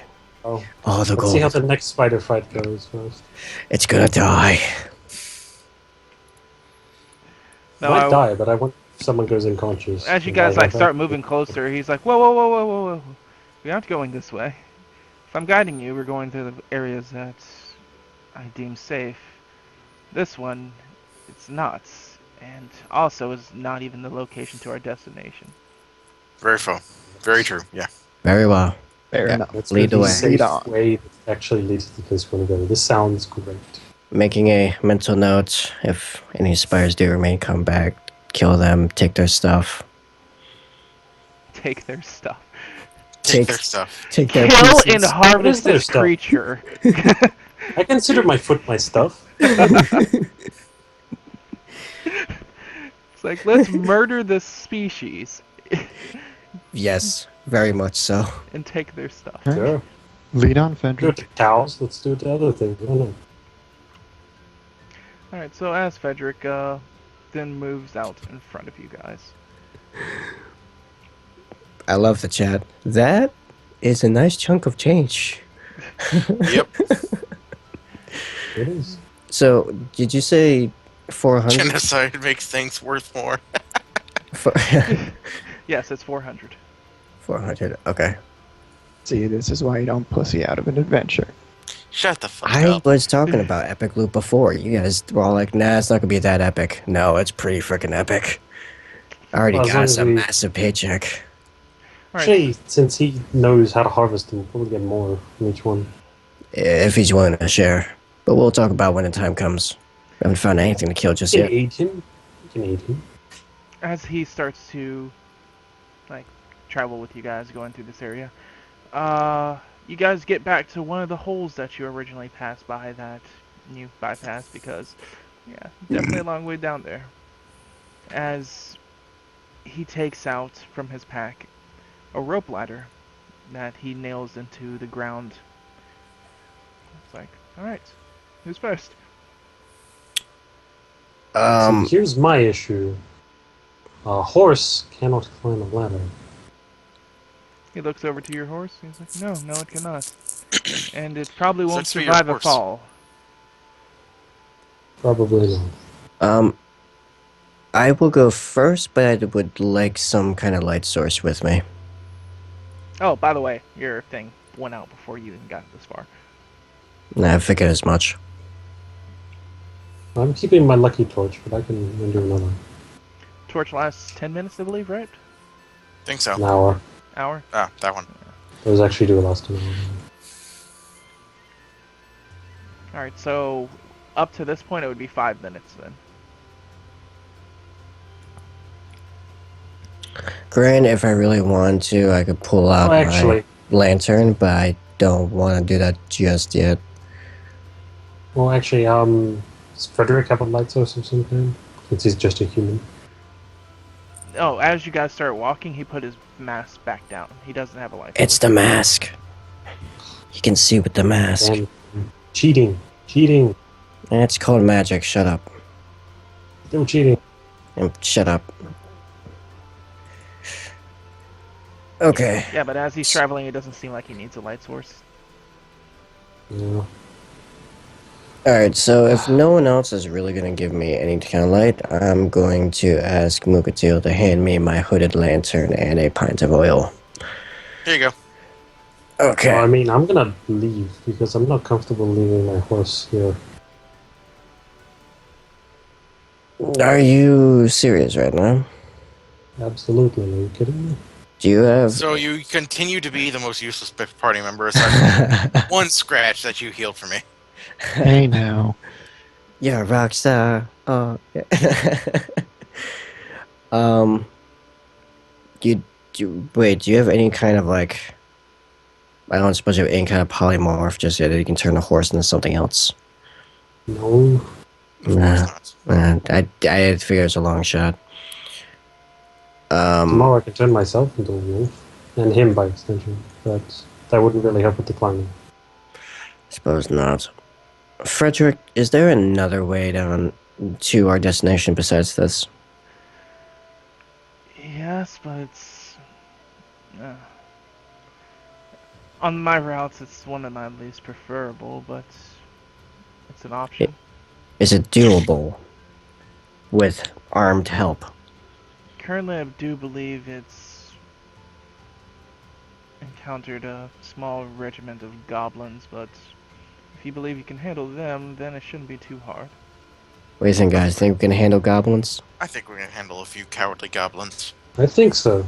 Oh, the let's see how gold. the next spider fight goes first. It's gonna die. Now, Might die, but I want if someone goes unconscious. as you and guys I like have start that. moving closer, he's like, whoa, whoa, whoa, whoa, whoa, whoa. We aren't going this way. If I'm guiding you, we're going to the areas that I deem safe. This one, it's not. And also is not even the location to our destination. Very full. Very true, yeah. Very well. Fair Yeah. enough. Let's Lead go the the way. safe Lead on. way that actually leads to the place we're going to go. This sounds great. Making a mental note. If any spiders do remain, come back, kill them, take their stuff. Take their stuff. Take their stuff. Take their Kill pieces. and harvest their this stuff? creature. I consider my foot my stuff. It's like, let's murder this species Yes, very much so. and take their stuff. Sure. Lead on, Do it Fendrick. to cows. Let's do it to other things. I don't know. Alright, so as Frederick then moves out in front of you guys. I love the chat. That is a nice chunk of change. Yep. It is. So, did you say 400? Genocide makes things worth more. Yes, it's 400. 400, okay. See, this is why you don't pussy out of an adventure. Shut the fuck I up. was talking about Epic Loot before. You guys were all like, nah, it's not gonna be that epic. No, it's pretty freaking epic. I already Well, as long got as some we- massive paycheck. All right. Actually, since he knows how to harvest them, we'll probably get more from each one. If he's willing to share. But we'll talk about when the time comes. We haven't found anything to kill just You can yet. aid him. You can aid him. As he starts to like travel with you guys going through this area, you guys get back to one of the holes that you originally passed by that you bypassed because, yeah, definitely a long way down there. As he takes out from his pack a rope ladder that he nails into the ground. It's like, all right, who's first? So here's my issue. A horse cannot climb a ladder. He looks over to your horse. He's like, no, it cannot. And it probably won't Sucks for your survive a horse. fall. Probably not. I will go first, but I would like some kind of light source with me. Oh, by the way, your thing went out before you even got this far. Nah, I figured as much. I'm keeping my lucky torch, but I can do another. Torch lasts 10 minutes, I believe, right? Think so. An hour. Hour? Ah, that one. Those actually do last an hour. Alright, so up to this point it would be 5 minutes then. Granted, if I really wanted to, I could pull out Well, actually, my lantern, but I don't want to do that just yet. does Frederick have a light source of some kind? Since he's just a human. Oh, as you guys start walking, he put his mask back down. He doesn't have a light. It's the mask. You can see with the mask. And cheating. Cheating. It's called magic. Shut up. Still cheating. Shut up. Okay. Yeah, but as he's traveling, it doesn't seem like he needs a light source. Yeah. Alright, so if no one else is really going to give me any kind of light, I'm going to ask Mukatil to hand me my hooded lantern and a pint of oil. Here you go. Okay. Well, I mean, I'm gonna leave because I'm not comfortable leaving my horse here. Are you serious right now? Absolutely. Are you kidding me? Do you have... So you continue to be the most useless party member aside from one scratch that you healed for me. Hey now. You're a rock star. Oh. Wait, do you have any kind of like... I don't suppose you have any kind of polymorph just yet that you can turn a horse into something else? No. Nah. I figure it's a long shot. Tomorrow I can turn myself into a wolf. And him by extension. But that wouldn't really help with the climbing. Suppose not. Frederick, is there another way down to our destination besides this? Yes, but it's... on my routes, it's one of my least preferable, but it's an option. Is it doable with armed help? Currently, I do believe it's encountered a small regiment of goblins, but if you believe you can handle them, then it shouldn't be too hard. What do you think, guys? Think we can handle goblins? I think we're gonna handle a few cowardly goblins. I think so.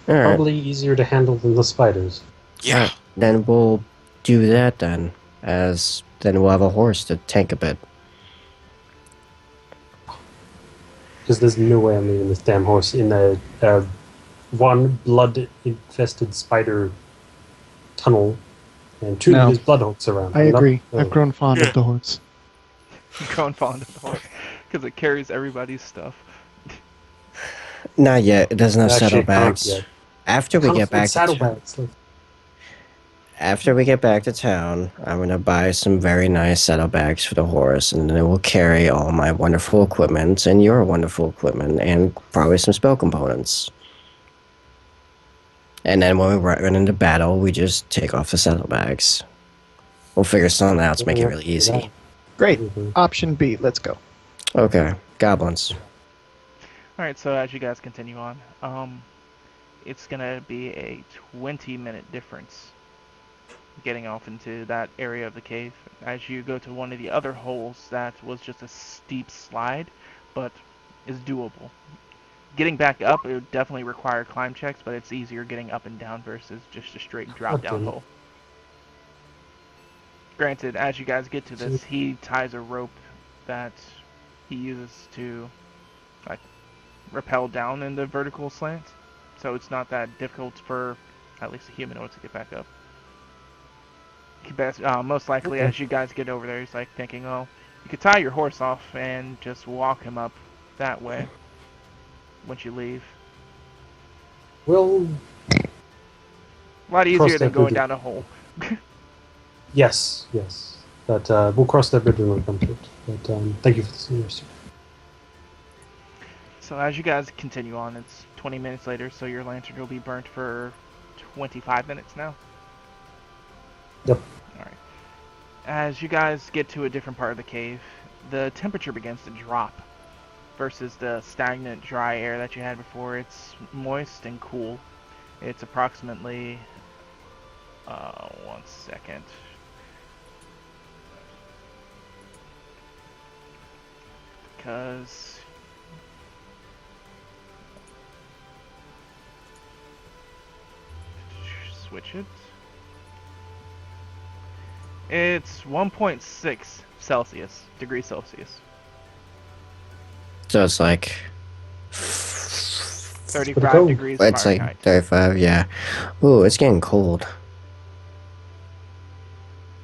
Alright, Probably easier to handle than the spiders. Yeah. Alright. Then we'll do that then. Then we'll have a horse to tank a bit. Because there's no way I'm leaving this damn horse in a one blood-infested spider tunnel and two No. of his blood hooks around. I I'm not- agree. no. I've grown fond Yeah. of the horse. Grown fond of the horse because it carries everybody's stuff. Not yet. It doesn't have Actually, it can't saddlebags. yet. After we Comes get with back to saddlebags. Like, After we get back to town, I'm gonna buy some very nice saddlebags for the horse, and then it will carry all my wonderful equipment and your wonderful equipment, and probably some spell components. And then when we run into battle, we just take off the saddlebags. We'll figure something out to make it really easy. Great. Mhm. Option B. Let's go. Okay, goblins. Alright, so as you guys continue on, it's gonna be a 20-minute difference getting off into that area of the cave. As you go to one of the other holes that was just a steep slide, but is doable. Getting back up, it would definitely require climb checks, but it's easier getting up and down versus just a straight drop down Okay. hole. Granted, as you guys get to this, he ties a rope that he uses to like rappel down in the vertical slant, so it's not that difficult for at least a humanoid to get back up. Most likely, Okay. as you guys get over there, he's like thinking, oh, you could tie your horse off and just walk him up that way once you leave. Well, A lot Cross easier than that going bridge. down a hole. yes. But we'll cross that bridge when we come to it. But thank you for the suggestion. So as you guys continue on, it's 20 minutes later, so your lantern will be burnt for 25 minutes now. Yep. Alright. As you guys get to a different part of the cave, the temperature begins to drop versus the stagnant, dry air that you had before. It's moist and cool. It's approximately... 1 second. Because... switch it. It's 1.6 degrees Celsius. So it's like 35 cold. degrees it's Fahrenheit. like 35. Yeah. Ooh, it's getting cold.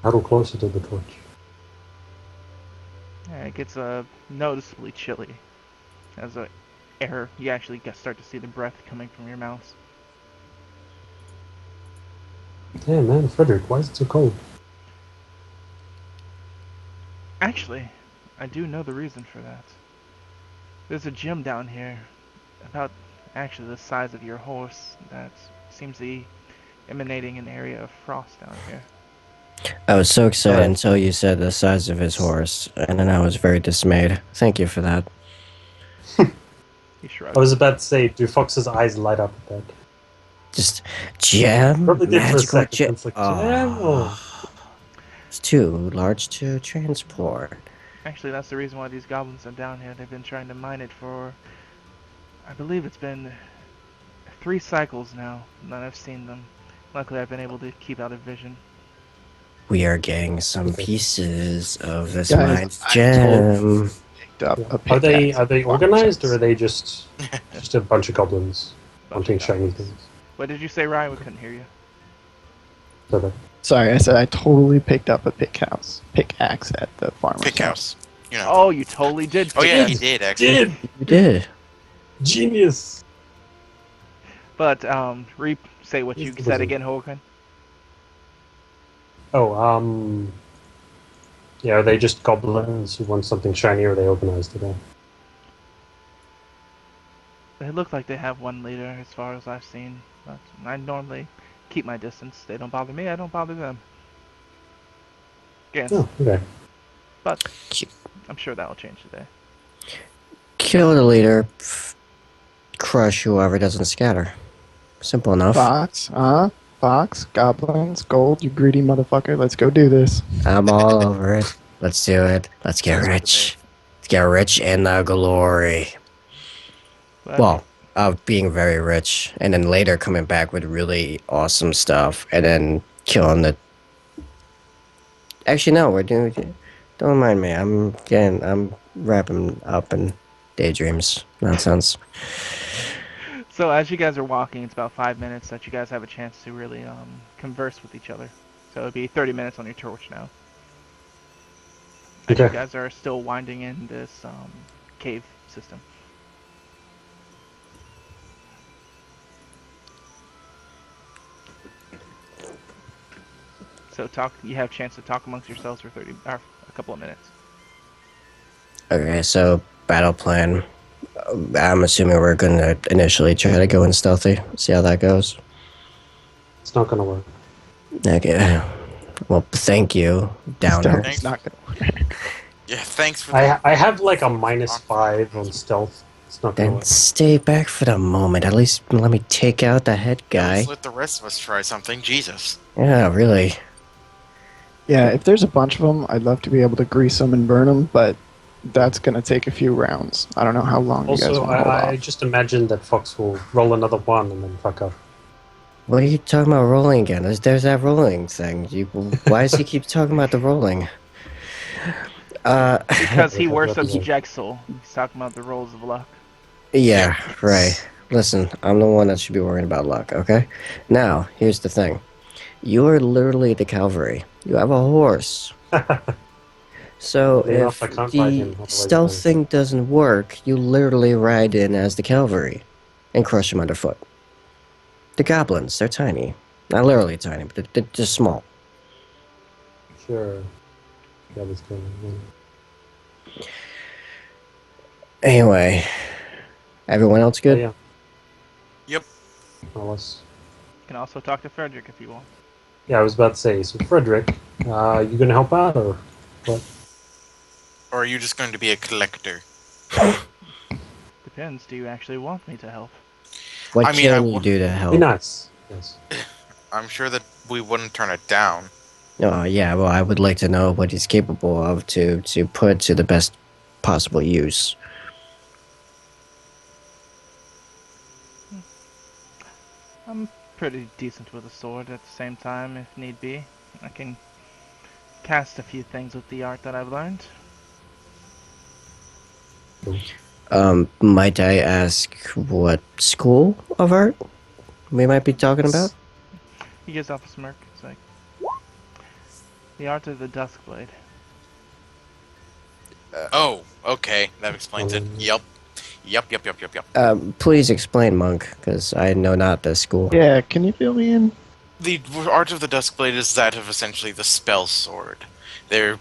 Huddle closer to the torch. Yeah, it gets noticeably chilly. As the air, you actually start to see the breath coming from your mouth. Damn, man, Frederick, why is it so cold? Actually, I do know the reason for that. There's a gym down here, about actually the size of your horse, that seems to be emanating an area of frost down here. I was so excited Alright. until you said the size of his horse, and then I was very dismayed. Thank you for that. He shrugs. I was about to say, do Fox's eyes light up at that? Just gem, Probably did for a magical second. gem. It's like, gem? It's too large to transport. Actually, that's the reason why these goblins are down here. They've been trying to mine it for, I believe it's been 3 cycles now that I've seen them. Luckily, I've been able to keep out of vision. We are getting some pieces of this Guys, mined I gem. Picked up a Are they pickaxe. organized, or are they just a bunch of goblins Bunch wanting of shiny goblins. things? What did you say, Ryan? We couldn't hear you. So that Sorry, I said I totally picked up a pickaxe at the farmer's Pick house. You know. Oh, you totally did. Oh yeah, pick he it. did actually. You did. genius. But say what you He's the said wizard. again, Hogan. Oh, yeah, are they just goblins who want something shiny, or are they organized at all? They look like they have one leader, as far as I've seen. But I normally keep my distance. They don't bother me. I don't bother them. Yes, Oh, okay. but I'm sure that'll change today. Kill the leader. Crush whoever doesn't scatter. Simple enough. Fox, Fox, goblins, gold, you greedy motherfucker. Let's go do this. I'm all over it. Let's do it. Let's get Sounds good to rich. Let's get rich in the glory. But Well, of being very rich, and then later coming back with really awesome stuff, and then killing the. Actually, no, we're doing. Don't mind me. I'm wrapping up in daydreams nonsense. So as you guys are walking, it's about 5 minutes that you guys have a chance to really converse with each other. So it'd be 30 minutes on your torch now. As you Okay. guys are still winding in this cave system. So you have a chance to talk amongst yourselves for a couple of minutes. Okay, so battle plan. I'm assuming we're gonna initially try to go in stealthy. See how that goes. It's not gonna work. Okay. Well, thank you, Downer. It's not gonna work. Yeah, thanks for the. I have like a -5 on stealth. It's not gonna Then work. stay back for the moment. At least let me take out the head At least guy. let the rest of us try something. Jesus. Yeah, really. Yeah, if there's a bunch of them, I'd love to be able to grease them and burn them, but that's gonna take a few rounds. I don't know how long you guys Also, want to hold I off. just imagine that Fox will roll another one and then fuck up. What are you talking about rolling again? There's that rolling thing. Why does he keep talking about the rolling? Because he Yeah, worships yeah. Jexel. He's talking about the rolls of luck. Yeah, right. Listen, I'm the one that should be worrying about luck, okay? Now, here's the thing. You are literally the cavalry. You have a horse. So Oddly enough, if I can't ride him, the otherwise stealth I'm- thing doesn't work, you literally ride in as the cavalry and crush them underfoot. The goblins, they're tiny. Not literally tiny, but they're just small. Sure. Yeah, that's good. Yeah. Anyway, everyone else good? Yeah, Yep. more or less. You can also talk to Frederick if you want. Yeah, I was about to say. So, Frederick, you gonna help out or what? Or are you just going to be a collector? Depends. Do you actually want me to help? What I mean, can you do to Be help? nice. Yes. I'm sure that we wouldn't turn it down. Oh, yeah, well, I would like to know what he's capable of to put to the best possible use. I'm pretty decent with a sword at the same time, if need be. I can cast a few things with the art that I've learned. Might I ask what school of art we might be talking about? He gives off a smirk. It's like, the art of the Duskblade. Oh, okay. That explains it. Yep. Please explain, Monk, because I know not this school. Yeah, can you fill me in? The art of the Duskblade is that of essentially the spell sword. They're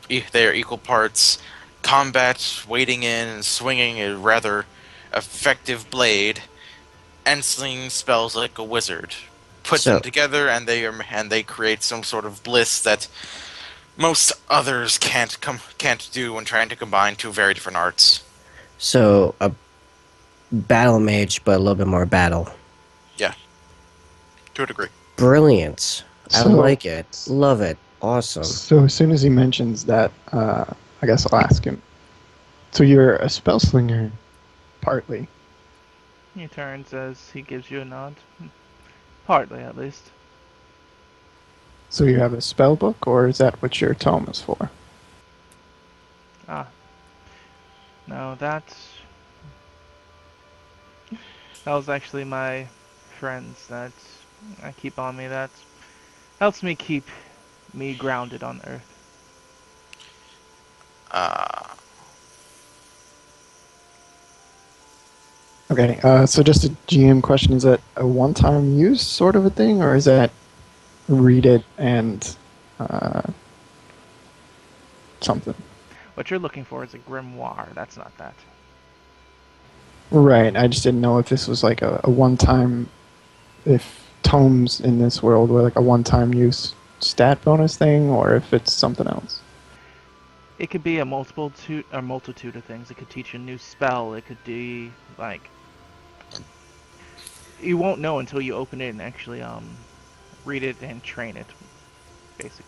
equal parts combat, wading in, and swinging a rather effective blade, and slinging spells like a wizard. Put So- them together, and they create some sort of bliss that most others can't do when trying to combine two very different arts. So, a battle mage, but a little bit more battle. To a degree. Brilliant. I So- like it. Love it. Awesome. So as soon as he mentions that, I guess I'll ask him. So you're a spell slinger, partly. He turns as he gives you a nod. Partly, at least. So you have a spell book, or is that what your tome is for? Ah. No, that was actually my friends that I keep on me. That helps me keep me grounded on Earth. Okay, so just a GM question: is that a one-time use sort of a thing, or is that read it and something? What you're looking for is a grimoire. That's not that. Right. I just didn't know if this was like a one-time, if tomes in this world were like a one-time use stat bonus thing, or if it's something else. It could be a multitude of things. It could teach a new spell. It could be like you won't know until you open it and actually read it and train it,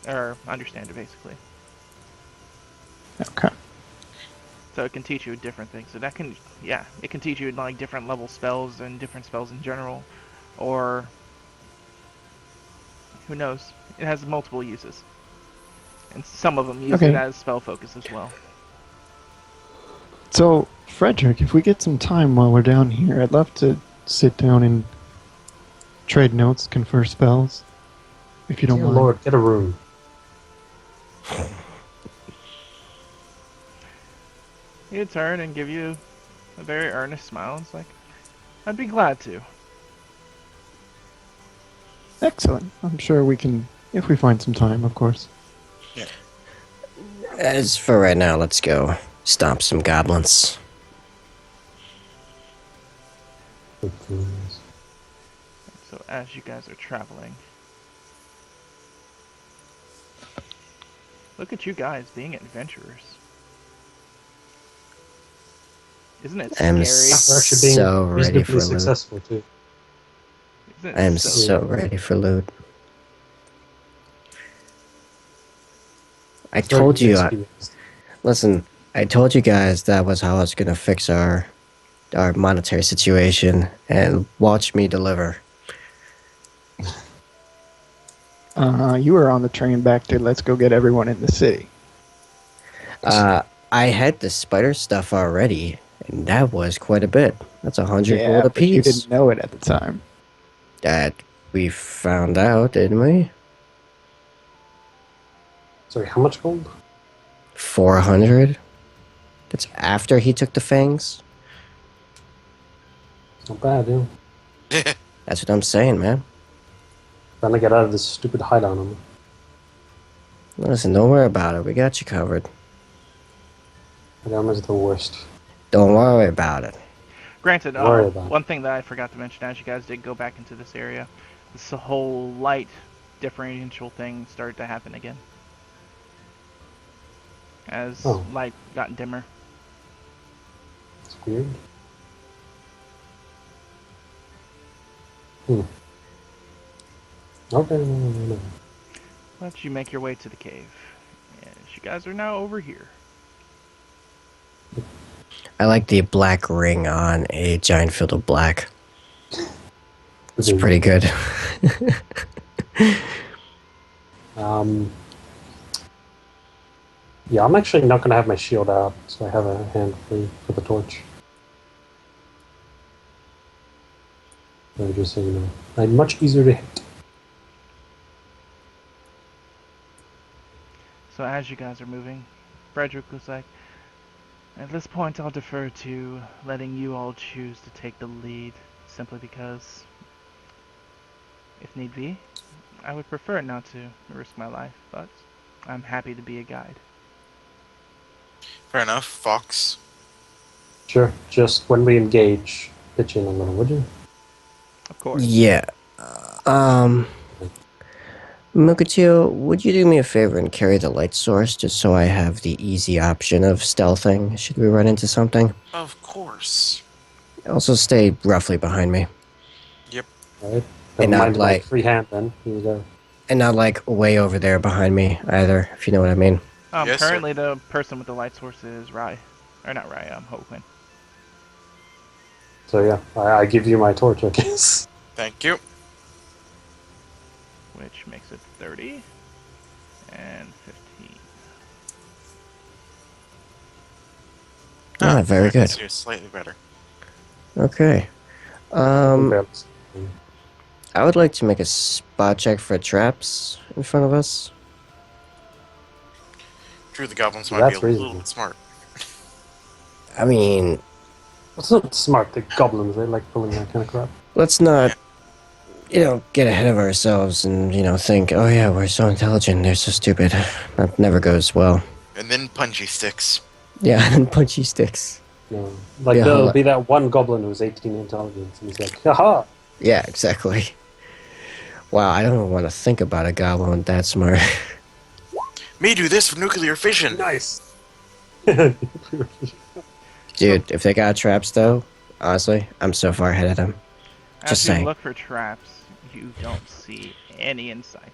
or understand it basically. Okay. So it can teach you different things. So that can, yeah, it can teach you like different level spells and different spells in general, or who knows? It has multiple uses, and some of them use Okay. it as spell focus as well. So, Frederick, if we get some time while we're down here, I'd love to sit down and trade notes, confer spells, if you don't Dear mind. Lord, get a room. He'd turn and give you a very earnest smile. It's like, I'd be glad to. Excellent. I'm sure we can, if we find some time, of course. As for right now, let's go stomp some goblins. So as you guys are traveling, look at you guys being adventurers. Isn't it I'm scary? We're actually being so ready reasonably for loot. successful too. Isn't I am it so ready for loot. I It's very told good you. experience. Listen, I told you guys that was how I was gonna fix our monetary situation, and watch me deliver. You were on the train back to let's go get everyone in the city. I had the spider stuff already, and that was quite a bit. That's 100 gold But you apiece. didn't know it at the time. That we found out, didn't we? Sorry, how much gold? 400. That's after he took the fangs. It's not bad, yeah. That's what I'm saying, man. Trying to get out of this stupid hideout on me. Listen, don't worry about it. We got you covered. Hideout is the worst. Don't worry about it. Granted, Worry about it. one thing that I forgot to mention as you guys did go back into this area, this whole light differential thing started to happen again. As Oh. light got dimmer. It's weird. Hmm. Okay, no. But you make your way to the cave. Yes, you guys are now over here. I like the black ring on a giant field of black. It's pretty good. Yeah, I'm actually not going to have my shield out, so I have a hand free for the torch. So just so you know. I'm much easier to hit. So as you guys are moving, Frederick was like, at this point I'll defer to letting you all choose to take the lead, simply because, if need be, I would prefer not to risk my life, but I'm happy to be a guide. Fair enough, Fox. Sure, just when we engage, pitch in a little, would you? Of course. Yeah. Mukatio, would you do me a favor and carry the light source just so I have the easy option of stealthing should we run into something? Of course. Also stay roughly behind me. Alright. And Never not mind my like- free hand then. Here we go. And not like way over there behind me either, if you know what I mean. Yes, sir. Currently the person with the light source is Rai. Or not Rai, Hoquin. So yeah, I give you my torch, I guess. Thank you. Which makes it 30 and 15. Ah, very good. So slightly better. Okay. Barely. I would like to make a spot check for traps in front of us. True, the goblins might That's be a little reasonable. bit smart. I mean, It's not smart, the goblins, they like pulling that kind of crap. let's not, get ahead of ourselves and, think, oh yeah, we're so intelligent, they're so stupid. That never goes well. And then punchy sticks. Yeah, and punchy sticks. No. Like Yeah, there'll hold be that one goblin who's 18 intelligence, and he's like, haha! Yeah, exactly. Wow, I don't even want to think about a goblin that smart. Me do this for nuclear fission. Nice! Dude, if they got traps though, honestly, I'm so far ahead of them. As Just you saying. look for traps, you don't see any insight.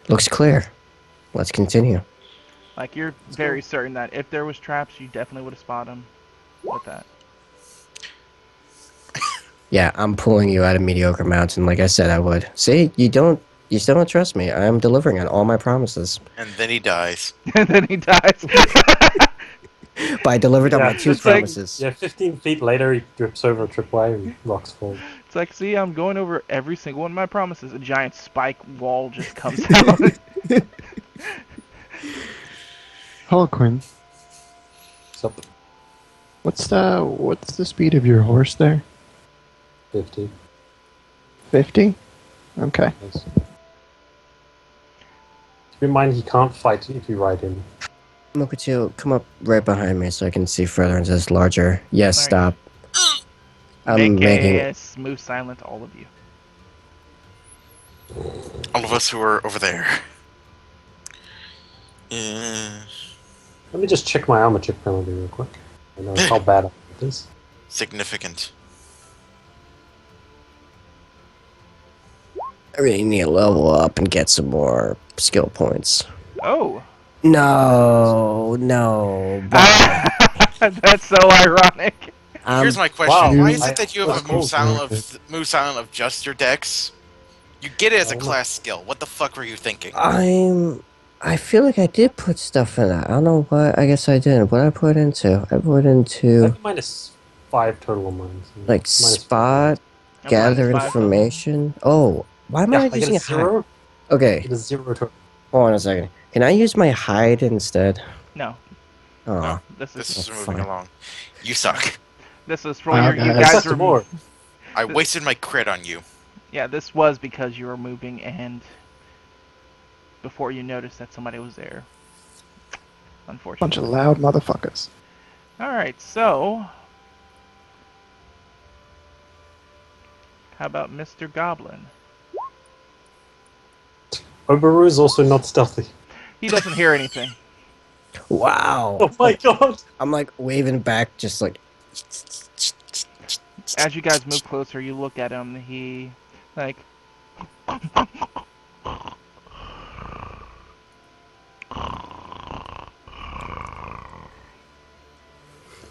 Looks clear. Let's continue. Like, you're very certain that if there was traps, you definitely would have spotted them with that. Yeah, I'm pulling you out of Mediocre Mountain like I said I would. See, you still don't trust me. I'm delivering on all my promises. And then he dies. And then he dies. But I delivered on Yeah, my two it's like- promises. Yeah, 15 feet later, he drips over a tripwire and rocks fall. It's like, see, I'm going over every single one of my promises. A giant spike wall just comes out. Harlequin, So, what's the speed of your horse there? 50. 50? Okay. Yes. Keep in mind, he can't fight if you ride him. Mokutio, come up right behind me so I can see further into this larger. Yes, Sorry. stop. I'm Make making. a smooth silent, all of you. All of us who are over there. Yeah. Let me just check my armor check penalty real quick. I know how bad it is. Significant. I really need to level up and get some more skill points. Oh. No, no. Why? That's so ironic. Here's my question: wow. Why is I- it that you I have a was move silent of just your dex? You get it as a I don't know. class skill. What the fuck were you thinking? I feel like I did put stuff in that. I don't know what. I guess I didn't. What I put into? I put I into have -5 total on mine. So like minus spot, I'm gather minus 5 total. information. Oh, why am Yeah, I I get using a a hide? 0. Okay, It is 0 total. hold on a second. Can I use my hide instead? No, Oh, No. this This is is Oh, moving fine. along. You suck. this is for Wow, you guys. guys. Except more. I wasted my crit on you. Yeah, this was because you were moving and before you noticed that somebody was there. Bunch Unfortunately. of loud motherfuckers. Alright, so how about Mr. Goblin? Obaru is also not stealthy. He doesn't hear anything. wow! Oh my god! I'm like waving back, just like. As you guys move closer, you look at him, he like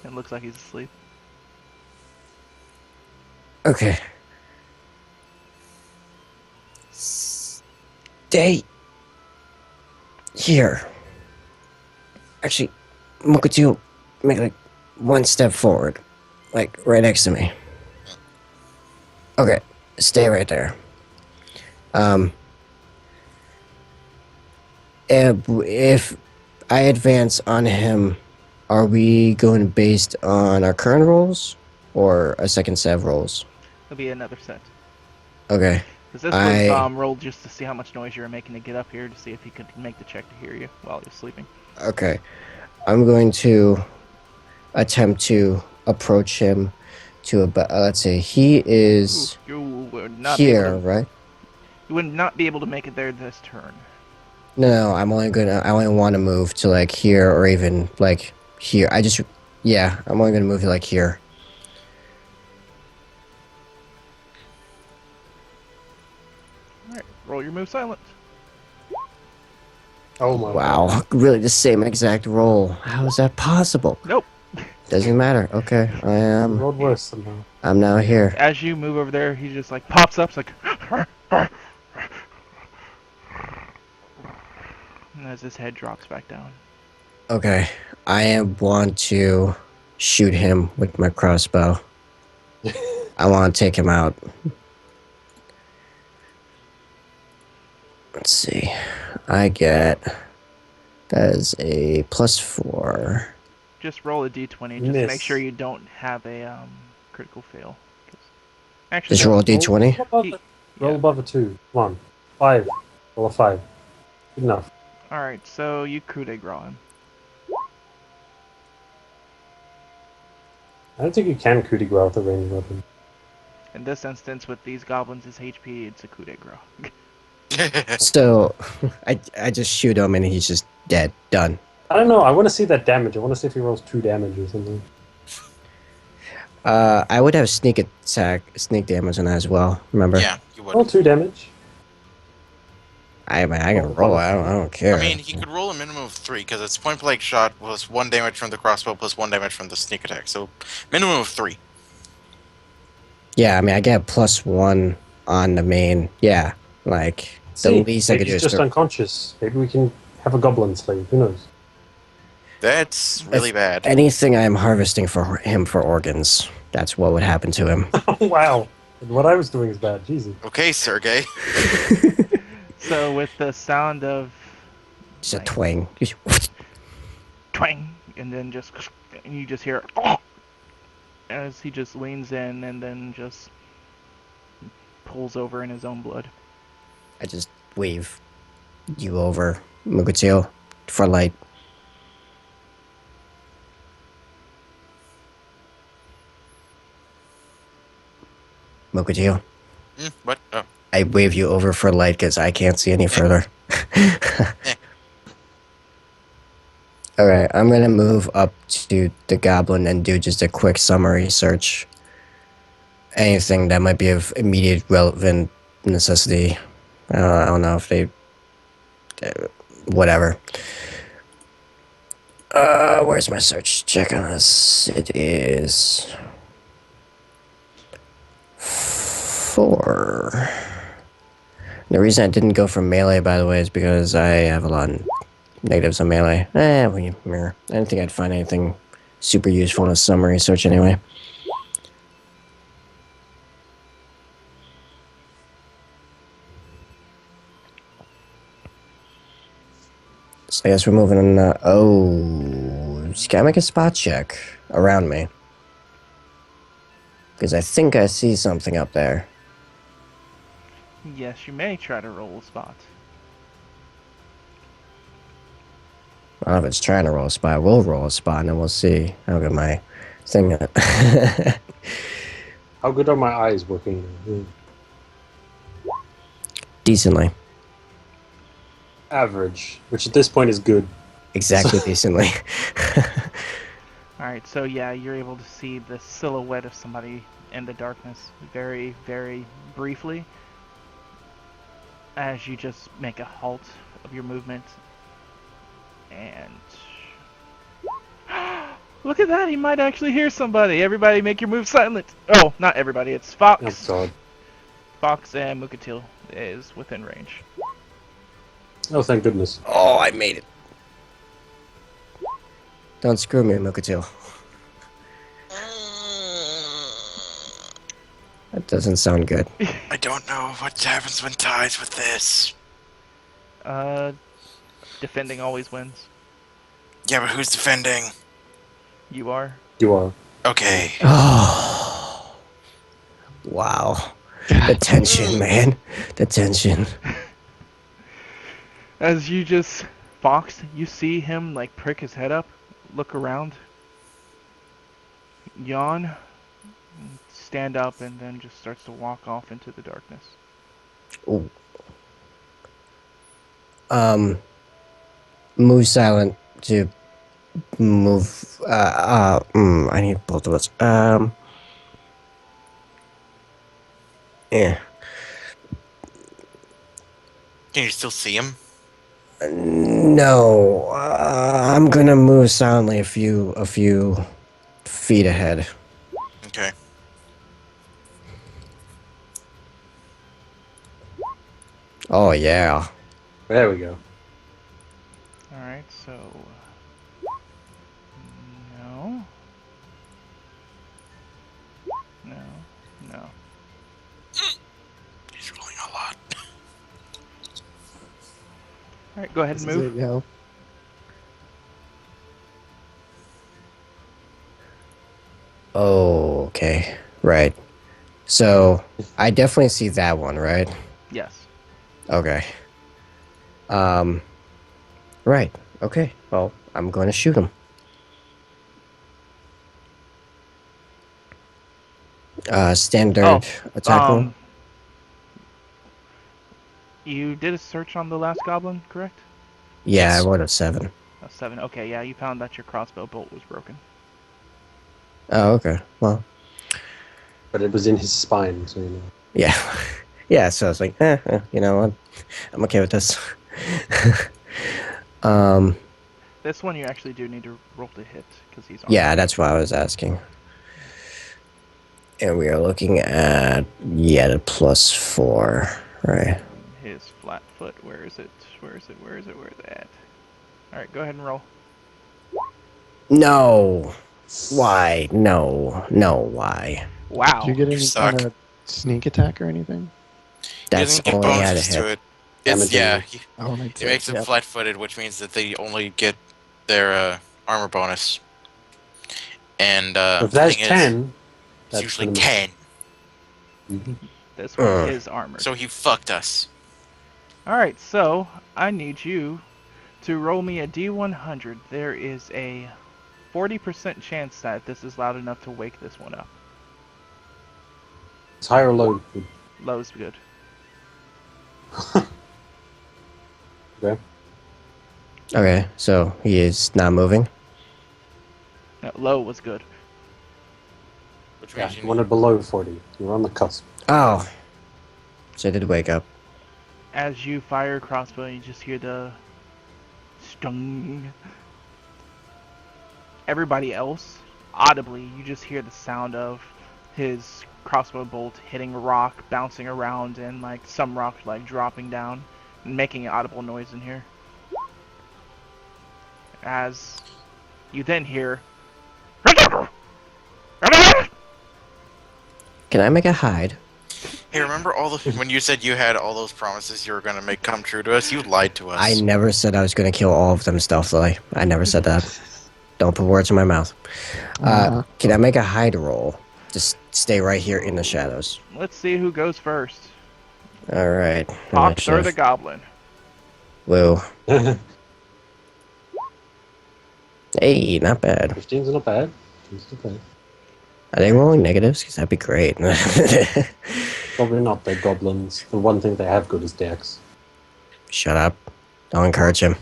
it looks like he's asleep. Okay. Stay here. Actually, Mokutsu, make like one step forward, like right next to me. Okay, stay right there. If I advance on him, are we going based on our current rolls or a second set of rolls? It'll be another set. Okay. Because this I- was rolled just to see how much noise you were making to get up here to see if he could make the check to hear you while you're sleeping. Okay. I'm going to attempt to approach him to about, let's say, he is You would not be here, able to, right? you would not be able to make it there this turn. No, I only want to move to like here or even like here. Yeah, I'm only going to move to like here. Alright, roll your move silent. Oh my god. Wow, really the same exact roll. How is that possible? Nope. Doesn't matter. Okay, Rolled worse somehow. I'm now here. As you move over there, he just like pops up, it's like and as his head drops back down. Okay, I want to shoot him with my crossbow. I want to take him out. Let's see. I get that is a +4. Just roll a d20 just to Miss. make sure you don't have a critical fail. 'Cause- Actually, Just no, roll a d20. Roll above, He- it. Roll yeah. above a 2. Come on. 5. Roll a 5. Good enough. Alright, so you coup de grace him. I don't think you can coup de grace with a ranged weapon. In this instance, with these goblins, his HP, it's a coup de grace. So, I just shoot him and he's just dead. Done. I don't know. I want to see that damage. I want to see if he rolls 2 damage or something. I would have sneak damage on that as well. Remember? Yeah, you would. Roll 2 damage. I can roll. I don't care. I mean, he could roll a minimum of 3 because it's point blank shot plus 1 damage from the crossbow plus 1 damage from the sneak attack. So minimum of 3. Yeah, I mean, I get +1 on the main. Yeah, like the See, least I maybe could do he's is just unconscious. Maybe we can have a goblin slave. Who knows? That's really bad. anything I'm harvesting for him for organs. That's what would happen to him. Wow. And what I was doing is bad. Jesus. Okay, Sergey. So with the sound of Just a Nice. twang. twang, and then just and you just hear as he just leans in and then just pulls over in his own blood. I just wave you over, Mugutio, for light. Mugutio, What? Oh. I wave you over for light because I can't see any further. Alright, I'm I'm gonna move up to the goblin and do just a quick summary search. Anything that might be of immediate relevant necessity. I don't know if they... whatever. Where's my search check on this? It is... 4. The reason I didn't go for melee, by the way, is because I have a lot of negatives on melee. I didn't think I'd find anything super useful in a summary search anyway. So I guess we're moving on. Oh, just gotta make a spot check around me. Because I think I see something up there. Yes, you may try to roll a spot. I don't know if it's trying to roll a spot. We'll roll a spot and then we'll see. I'll get my thing. How good are my eyes working? Decently. Average, which at this point is good. Exactly decently. Alright, so yeah, you're able to see the silhouette of somebody in the darkness very, very briefly as you just make a halt of your movement. And look at that, he might actually hear somebody. Everybody make your move silent. Oh, not everybody, it's Fox. Oh, God. Fox and Mukatil is within range. Oh, thank goodness. Oh, I made it. Don't screw me, Mukatil. That doesn't sound good. I don't know what happens when ties with this. Defending always wins. Yeah, but who's defending? You are. You are. Okay. Oh. Wow. The tension, man. The tension. As you just, Fox, you see him like prick his head up, look around, yawn, stand up, and then just starts to walk off into the darkness. Ooh. Move silent to move. I need both of us. Yeah. Can you still see him? No. I'm gonna move silently a few feet ahead. Okay. Oh yeah. There we go. Alright, so... No. No. No. He's rolling a lot. Alright, go ahead This and is move. it, yo. Oh, okay. Right. So I definitely see that one, right? Yes. Okay. Right. Okay. Well, I'm going to shoot him. Standard attack roll. You did a search on the last goblin, correct? Yeah, Yes. I rolled a 7. A 7. Okay, yeah, you found that your crossbow bolt was broken. Oh, okay. Well, But it was in his spine, so you know. yeah. Yeah, so I was like, you know what? I'm okay with this. This one you actually do need to roll to hit, because he's on. Yeah, that's why I was asking. And we are looking at, yeah, the +4, right? His flat foot, where is it? Where is it? Where is it? Where is it at? Alright, go ahead and roll. No! Why? No. No, why? Wow. Did you get any suck. kind of sneak attack or anything? That's he doesn't get only at a bonuses to hit. it. It's, yeah, Damage. Oh, it makes them flat-footed, which means that they only get their armor bonus. And If the that's thing is, 10, it's that's usually gonna 10. Mhm. This one is armored. So he fucked us. Alright, so I need you to roll me a D100. There is a 40% chance that this is loud enough to wake this one up. It's high or low. Low's good. Okay. Okay, so he is not moving. Low was good. Which Yeah, means you you wanted below 40. You're on the cusp. Oh. So I did wake up. As you fire crossbow, you just hear the stung. Everybody else, audibly, you just hear the sound of his crossbow bolt hitting a rock, bouncing around, and like some rock like dropping down and making an audible noise in here. As you then hear Can I make a hide? Hey, remember when you said you had all those promises you were gonna make come true to us? You lied to us. I never said I was going to kill all of them stealthily. I never said that. Don't put words in my mouth. Can I make a hide roll? Just stay right here in the shadows. let's see who goes first. Alright. Fox or the goblin? Woo. Hey, not bad. 15's not bad. 15's not bad. Are they rolling negatives? Because that'd be great. Probably not. They're goblins. The one thing they have good is dex. Shut up. Don't encourage him.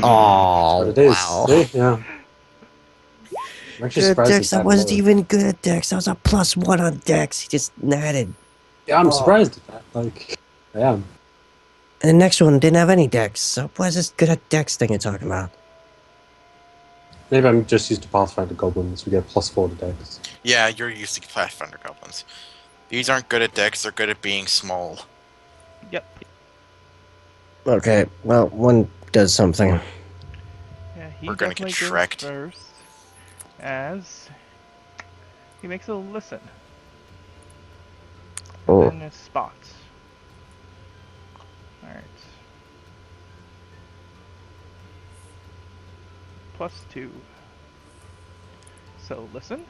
Oh, But it is. wow. See? Yeah. I'm actually Good surprised Dex, it's that that wasn't low. even good at Dex. That was a +1 on Dex. He just natted. Yeah, I'm surprised at that. Like, I am. And the next one didn't have any Dex. So what is this good at Dex thing you're talking about? Maybe I'm just used to Pathfinder goblins. We get +4 to dex. Yeah, you're used to Pathfinder goblins. These aren't good at dex, they're good at being small. Yep. Okay, well, one does something. Yeah, he We're gonna get definitely goes Shrek'd. first. As he makes a listen. Oh, And a spot. Alright. +2. So listen.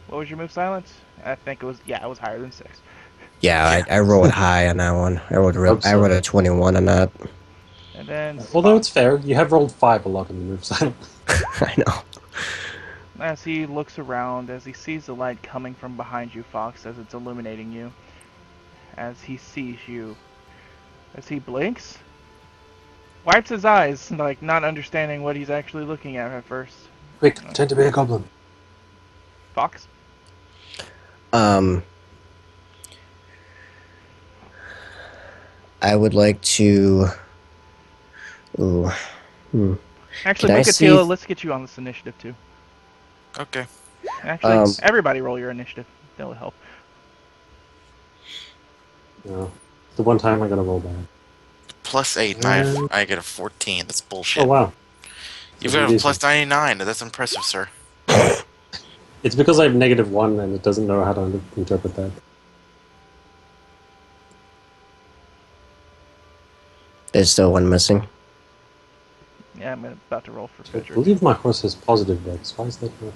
What was your move, Silence? I think it was, yeah, it was higher than 6. yeah, I rolled high on that one. I rolled a 21 on that. And then Although spot. it's fair, you have rolled 5 a lot in the move cycle. I know. As he looks around, as he sees the light coming from behind you, Fox, as it's illuminating you, as he sees you, as he blinks, wipes his eyes, like not understanding what he's actually looking at first. Quick, pretend to be a goblin. Fox? I would like to. Ooh. Actually, Can I Mukatila, see- let's get you on this initiative too. Okay. Actually, everybody roll your initiative. That would help. Yeah. The one time I got to roll bad. +8, and I get a 14. That's bullshit. Oh, wow. You've That's got a decent. +99. That's impressive, sir. It's because I have -1 and it doesn't know how to interpret that. There's still one missing. Yeah, I'm about to roll for I Frederick. believe my horse has positive dex. Why is that not?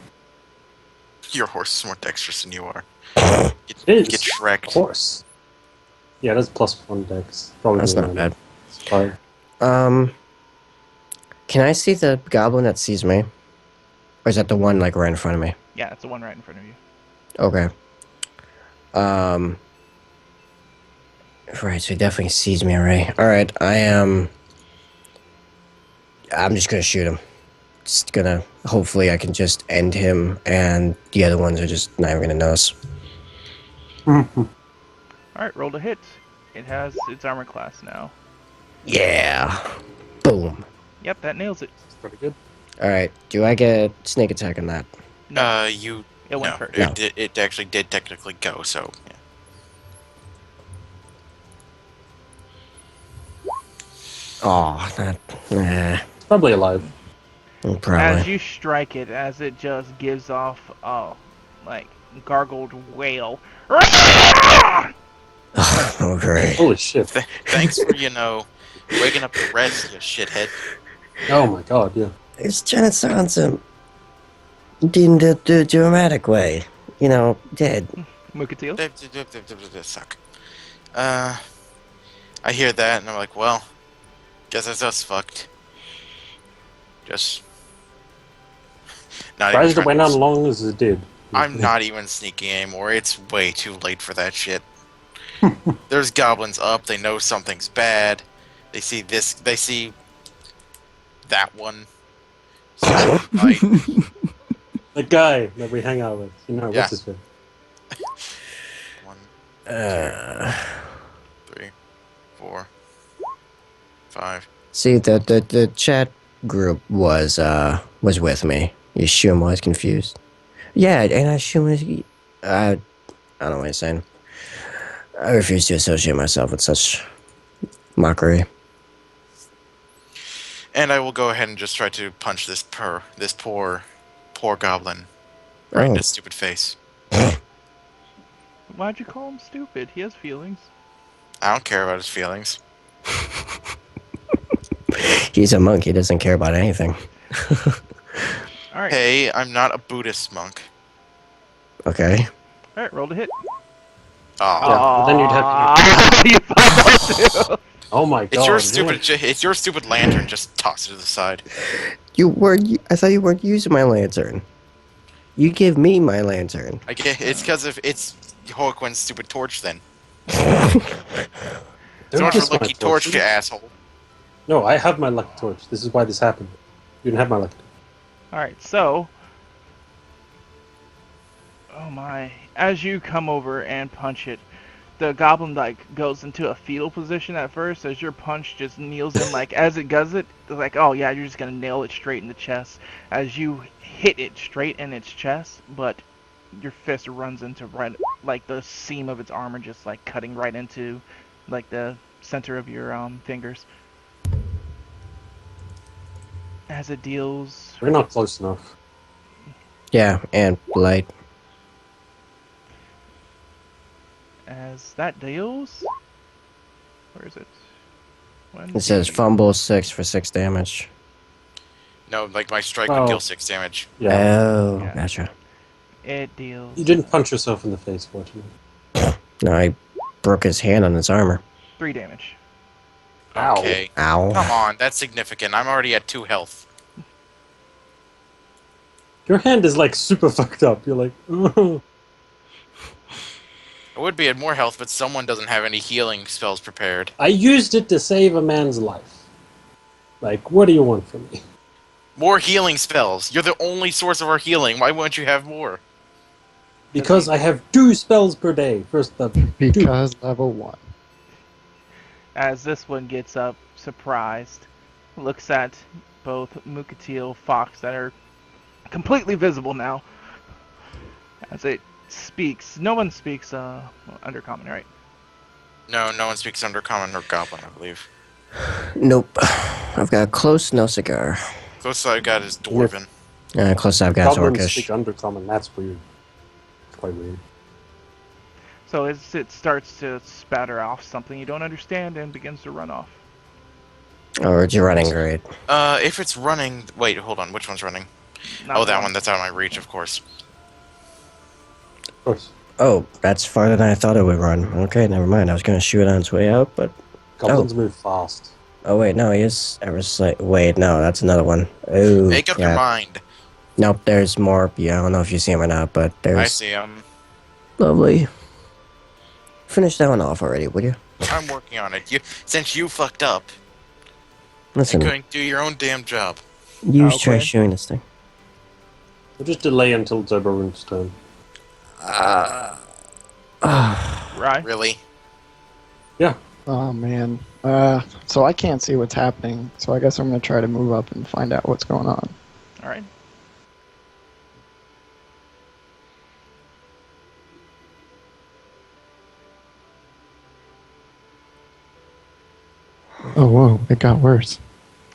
Your horse is more dexterous than you are. It is. Get Shrek'd. Horse. Yeah, that's +1 dex. Probably That's not one. bad. It's fine. Can I see the goblin that sees me? Or is that the one like right in front of me? Yeah, it's the one right in front of you. Okay. Right, so he definitely sees me already. Alright, I'm just gonna shoot him. Just gonna, hopefully I can just end him, and the other ones are just not even gonna notice. Alright, roll to hit. It has its armor class now. Yeah! Boom! Yep, that nails it. It's pretty good. Alright, do I get sneak attack on that? You... It went no, first. No. it actually did technically go, so... Yeah. Oh, that, It's probably alive. As probably. you strike it, as it just gives off a, like, gargled wail. Oh, great. Holy shit. Thanks for, waking up the rest, you shithead. Oh my god, yeah. It's trying to sound some in the dramatic way. You know, dead. Mukatila? Suck. I hear that, and I'm like, well, guess that's us fucked. Just... Not even Surprised it trying went to- on long as it did. I'm not even sneaking anymore. It's way too late for that shit. There's goblins up. They know something's bad. They see this. They see that one. So, like, The guy that we hang out with. You know, Yeah. what's his name? 1, Uh, 3, 4, 5. see, the chat group was with me. You Shum was confused. Yeah, and I Shum was. I don't know what he's saying. I refuse to associate myself with such mockery. And I will go ahead and just try to punch this poor goblin right in Oh, his stupid face. Why'd you call him stupid? He has feelings. I don't care about his feelings. he's a monk. He doesn't care about anything. All right. Hey, I'm not a Buddhist monk. Okay. All right. Roll to hit. Oh, Yeah, but then you'd have Aw, you fucked up too. Oh my god. it's your man. stupid. It's your stupid lantern. Just toss it to the side. You weren't. I thought you weren't using my lantern. You give me my lantern. I get it's because of it's Hoaquin's stupid torch. Then Don't so much kiss for my lucky torch, you torch. asshole. No, I have my lucky torch. This is why this happened. You didn't have my lucky torch. All right. So. Oh my! As you come over and punch it, the goblin like goes into a fetal position at first. As your punch just kneels in, like as it does it, it's like, oh yeah, you're just gonna nail it straight in the chest. As you hit it straight in its chest, but your fist runs into right, like the seam of its armor, just like cutting right into, like the center of your fingers. As it deals, We're not close enough. Yeah, and light. as that deals, where is it? It says fumble 6 for 6 damage. No, like my strike Oh. would deal 6 damage. Yeah. Oh, Yeah. gotcha. It deals. You didn't punch yourself in the face, fortunately. No, I broke his hand on his armor. 3 damage. Ow. Okay. Ow. Come on, that's significant. I'm already at 2 health. Your hand is like super fucked up. You're like, oh. I would be at more health, but someone doesn't have any healing spells prepared. I used it to save a man's life. Like, what do you want from me? More healing spells. You're the only source of our healing. Why won't you have more? Because I have 2 spells per day. First level. Because level 1. As this one gets up, surprised, looks at both Mukateel, Fox, that are completely visible now. As it speaks, no one speaks Undercommon, right? No, no one speaks Undercommon or Goblin, I believe. Nope. I've got close, no cigar. Closest I've got is Dwarven. Close, I've got Goblins speak Orcish. Undercommon. That's weird. It's quite weird. So as it starts to spatter off something you don't understand and begins to run off. Oh, it's running great. If it's running... Wait, hold on. Which one's running? Not Oh, that one. one. That's out of my reach, of course. Of course. Oh, that's farther than I thought it would run. Okay, never mind. I was gonna shoot it on its way out, but... Goblins move fast. Oh, wait, no, he is ever slight... Wait, no, that's another one. Oh, Make up your yeah. mind. Nope, there's more. Yeah, I don't know if you see him or not, but there's... I see him. Lovely. Finish that one off already, would you? I'm working on it. Since you fucked up, Listen, you're going to do your own damn job. you Okay. try shooting this thing. We'll just delay until Zobarun's turn. Right? Really? Yeah. Oh man. So I can't see what's happening. So I guess I'm gonna try to move up and find out what's going on. Alright. Oh whoa, it got worse.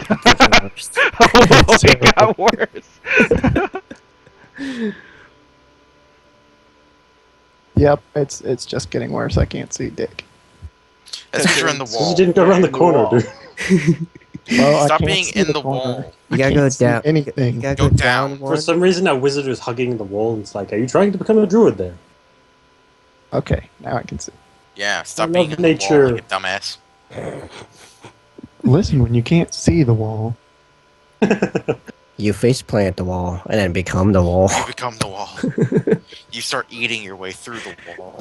Oh, it got worse. Yep, it's just getting worse. I can't see Dick. That's because you're in the So wall. you didn't go You're around the in the corner, wall. dude. Well, Stop I can't being see in the corner. wall. You gotta I go can't see down. anything. You gotta Go go down. down For one. some reason, that wizard is hugging the wall, and it's like, are you trying to become a druid there? Okay, now I can see. Yeah, stop I being love in the nature. wall like a dumbass. Listen, when you can't see the wall. You face plant the wall and then become the wall. You become the wall. You start eating your way through the wall.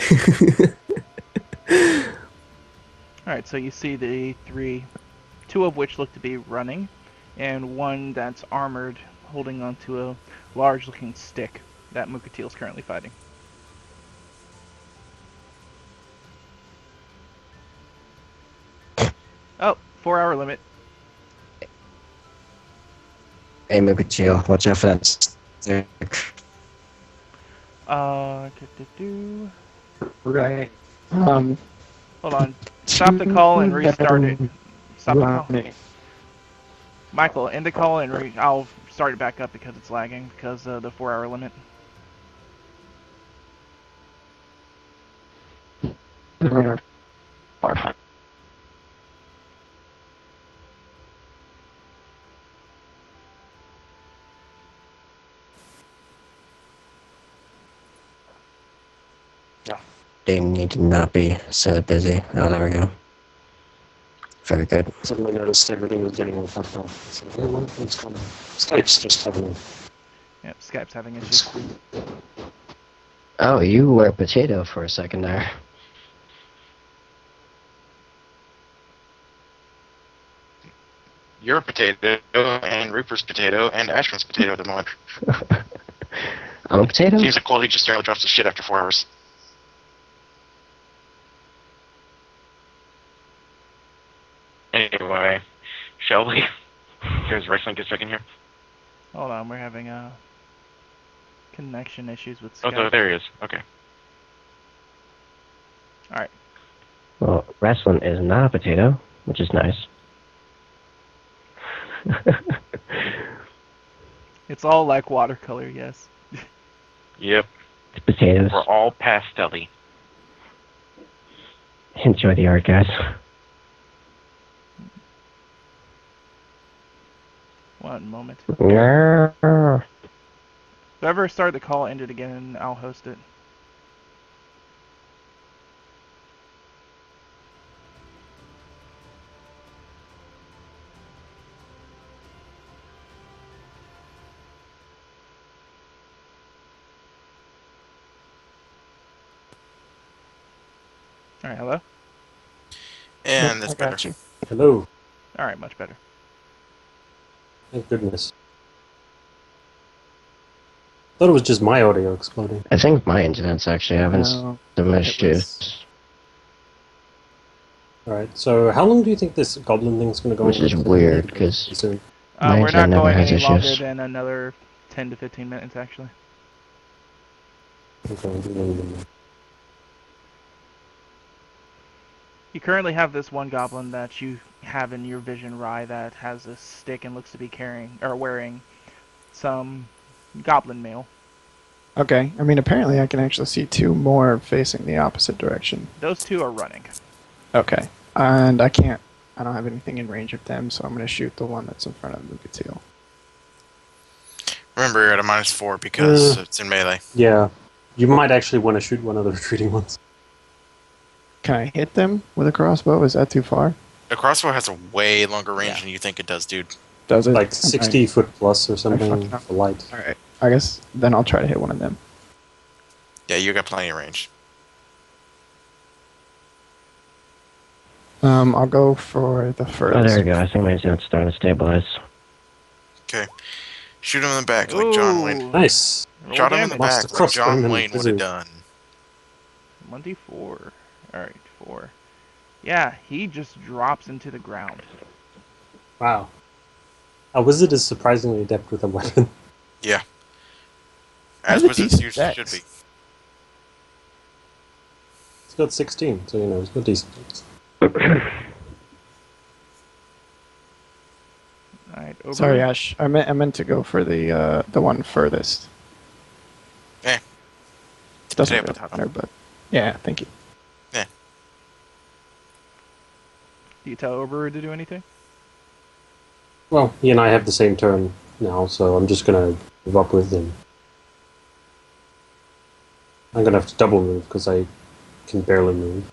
Alright, so you see the 3, 2 of which look to be running, and one that's armored holding onto a large-looking stick that Mukatiel's currently fighting. Oh, 4-hour limit. Hey, Mukachio, watch out for that stick. Do-do-do. Right. Hold on. Stop the call and restart it. Stop the call. Michael, end the call and I'll start it back up because it's lagging because of the 4-hour limit. They need to not be so busy. Oh, there we go. Very good. Suddenly noticed everything was getting all fucked off. So, hey, what's going on? Skype's just having Yep, Skype's having issues. Oh, you were a potato for a second there. You're a potato, and Rupert's potato, and Ashman's potato at the moment. I'm a potato? Seems like quality just barely drops the shit after 4 hours. Anyway, shall we? There's wrestling get back in here. Hold on, we're having connection issues with Oh, Skype. there he is. Okay. Alright. Well, wrestling is not a potato, which is nice. It's all like watercolor, yes. Yep. It's potatoes. We're all pastel-y. Enjoy the art, guys. One moment. Yeah. Whoever started the call, end it again, and I'll host it. Alright, hello? And that's I got better. you. Hello. Alright, much better. Thank goodness. Thought it was just my audio exploding. I think my internet's actually having No, some it issues. Alright, so how long do you think this goblin thing's gonna go on? Which is weird, 'cause Soon. My We're internet not never going has any longer issues. than another 10 to 15 minutes, actually. You currently have this one goblin that you have in your vision, Rye, that has a stick and looks to be carrying or wearing some goblin mail. Okay, I mean, apparently I can actually see two more facing the opposite direction. Those two are running. Okay, and I don't have anything in range of them, so I'm going to shoot the one that's in front of Mukateel. Remember, you're at a -4 because it's in melee. Yeah. You might actually want to shoot one of the retreating ones. Can I hit them with a crossbow? Is that too far? The crossbow has a way longer range Yeah. than you think it does, dude. Does it? Like 60 foot plus or something fucking know. for light. Alright, I guess then I'll try to hit one of them. Yeah, you got plenty of range. I'll go for the Oh, furthest. there we go. I think my internet's starting to stabilize. Okay. Shoot him in the back like John Wayne. Ooh, Nice. roll Shot him in the damage. Lost back the like crossbow John and Wayne would wizard. have done. 1d4. Alright, 4. Yeah, he just drops into the ground. Wow. A wizard is surprisingly adept with a weapon. Yeah. That's As a wizards decent usually dex. should be. He's got 16, so you know, he's got decent things. Alright, over. Sorry, Ash. I meant to go for the one furthest. Doesn't Potato, really potato. matter, but yeah, thank you. Do you tell Oberon to do anything? Well, he and I have the same turn now, so I'm just gonna move up with him. I'm gonna have to double move because I can barely move.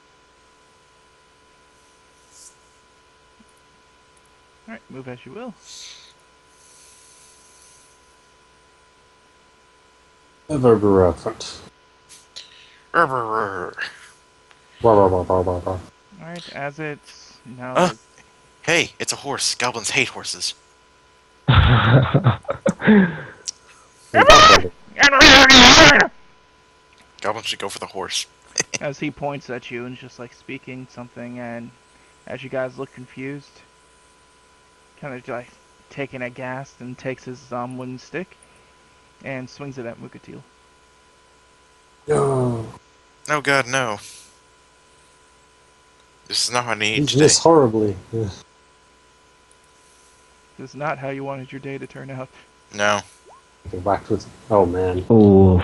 Alright, move as you will. Reverber up front. Rrr. Wah, wah, wah, wah, wah, wah. Alright, as it's now. Hey, it's a horse. Goblins hate horses. Goblin should go for the horse. As he points at you and just like speaking something, and as you guys look confused, kind of like taken aghast, and takes his wooden stick and swings it at Mukatil. No. Oh god, no. This is not what I need He's today. missed horribly. Yeah. This is not how you wanted your day to turn out. No. Get whacked with. Oh man. Ooh,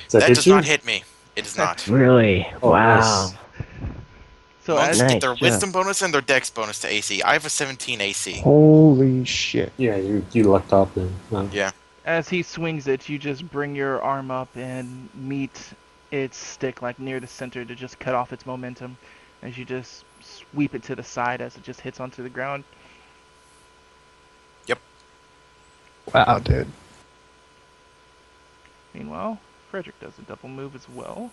Does That hit does you? not hit me. It does not. really? Oh, Wow. nice. So Monks as, Nice get their job. wisdom bonus and their dex bonus to AC. I have a 17 AC. Holy shit. Yeah, you lucked up then. Wow. Yeah. as he swings it, you just bring your arm up and meet its stick like near the center to just cut off its momentum, as you just sweep it to the side as it just hits onto the ground. Wow, dude. Meanwhile, Frederick does a double move as well.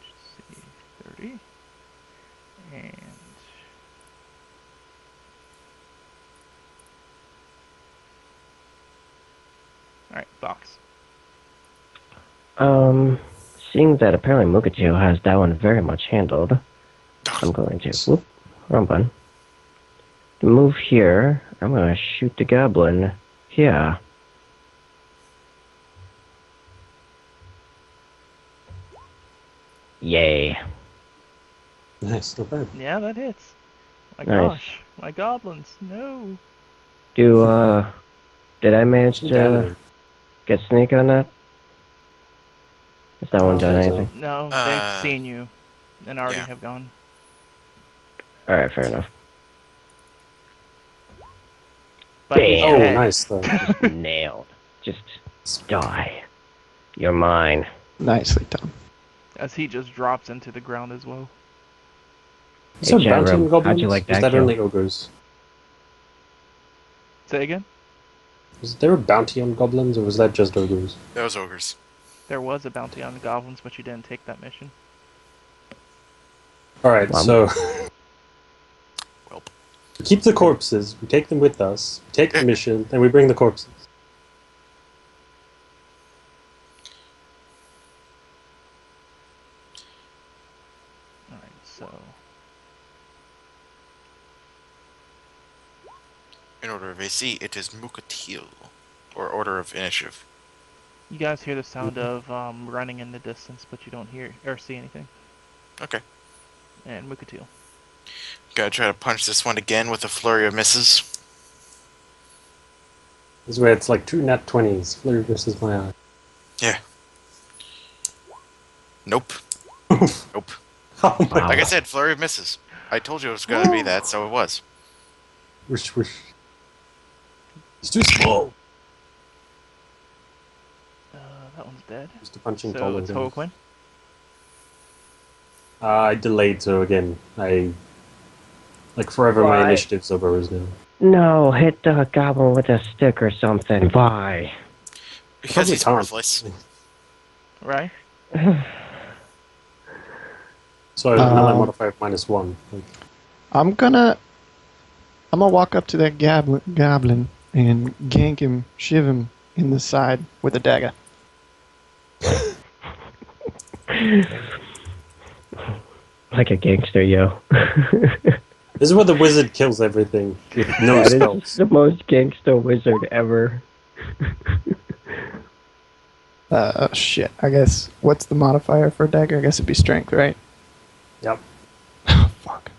Let's see, 30. And alright, Fox. Seeing that apparently Mukatio has that one very much handled, I'm going to whoop, wrong button. To move here, I'm gonna shoot the goblin here. Yay. Nice, not bad. Yeah, that hits. My Nice. gosh, my goblins, no. Did I manage to Damage. get sneak on that? Has that one done think so. anything? No, they've seen you and already yeah. have gone. Alright, fair enough. But he's Bam. Oh, dead. nice though. Nailed. Just die. You're mine. Nicely done. As he just drops into the ground as well. Is there Hey, bounty Gyro, on goblins? how'd you like Or is that that kill? only ogres? Say again? Was there a bounty on goblins, or was that just ogres? Those ogres. There was a bounty on the goblins, but you didn't take that mission. Alright, Wow. so Welp. we keep the corpses, we take them with us, we take the mission, and we bring the corpses. Alright, so In order of AC, it is Mukatil. Or order of initiative. you guys hear the sound of running in the distance, but you don't hear or see anything. Okay. And Mukatil. Gotta try to punch this one again with a flurry of misses. This is where it's like two nat 20s. Flurry versus my eye. Yeah. Nope. Nope. Oh my Wow. Like I said, flurry of misses. I told you it was gonna be that, so it was. wish. It's too small. That one's dead. Just a punching So taller it's than- Hoquin. I delayed, so again, forever my Why? initiative's over is now. No, hit the goblin with a stick or something. Why? Because Probably he's can't. worthless. Right? So now I Um, modify it -1. Like, I'm gonna walk up to that goblin and gank him, shiv him in the side with a dagger. Like a gangster, yo. this is where the wizard kills everything with no That is spells. the most gangster wizard ever. Shit. I guess, what's the modifier for a dagger? I guess it'd be strength, right? Yep. Oh, fuck.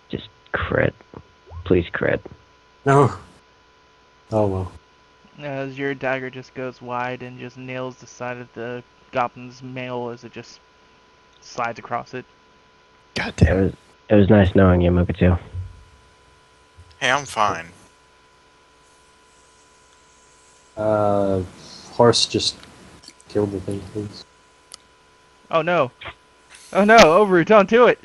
Just crit. Please crit. No. Oh well. As your dagger just goes wide and just nails the side of the goblin's mail as it just slides across it. God It damn it. was it was nice knowing you, Mukatsu. Hey, I'm fine. Horse just killed the thing, please. Oh no! Oh no! Over! Don't do it!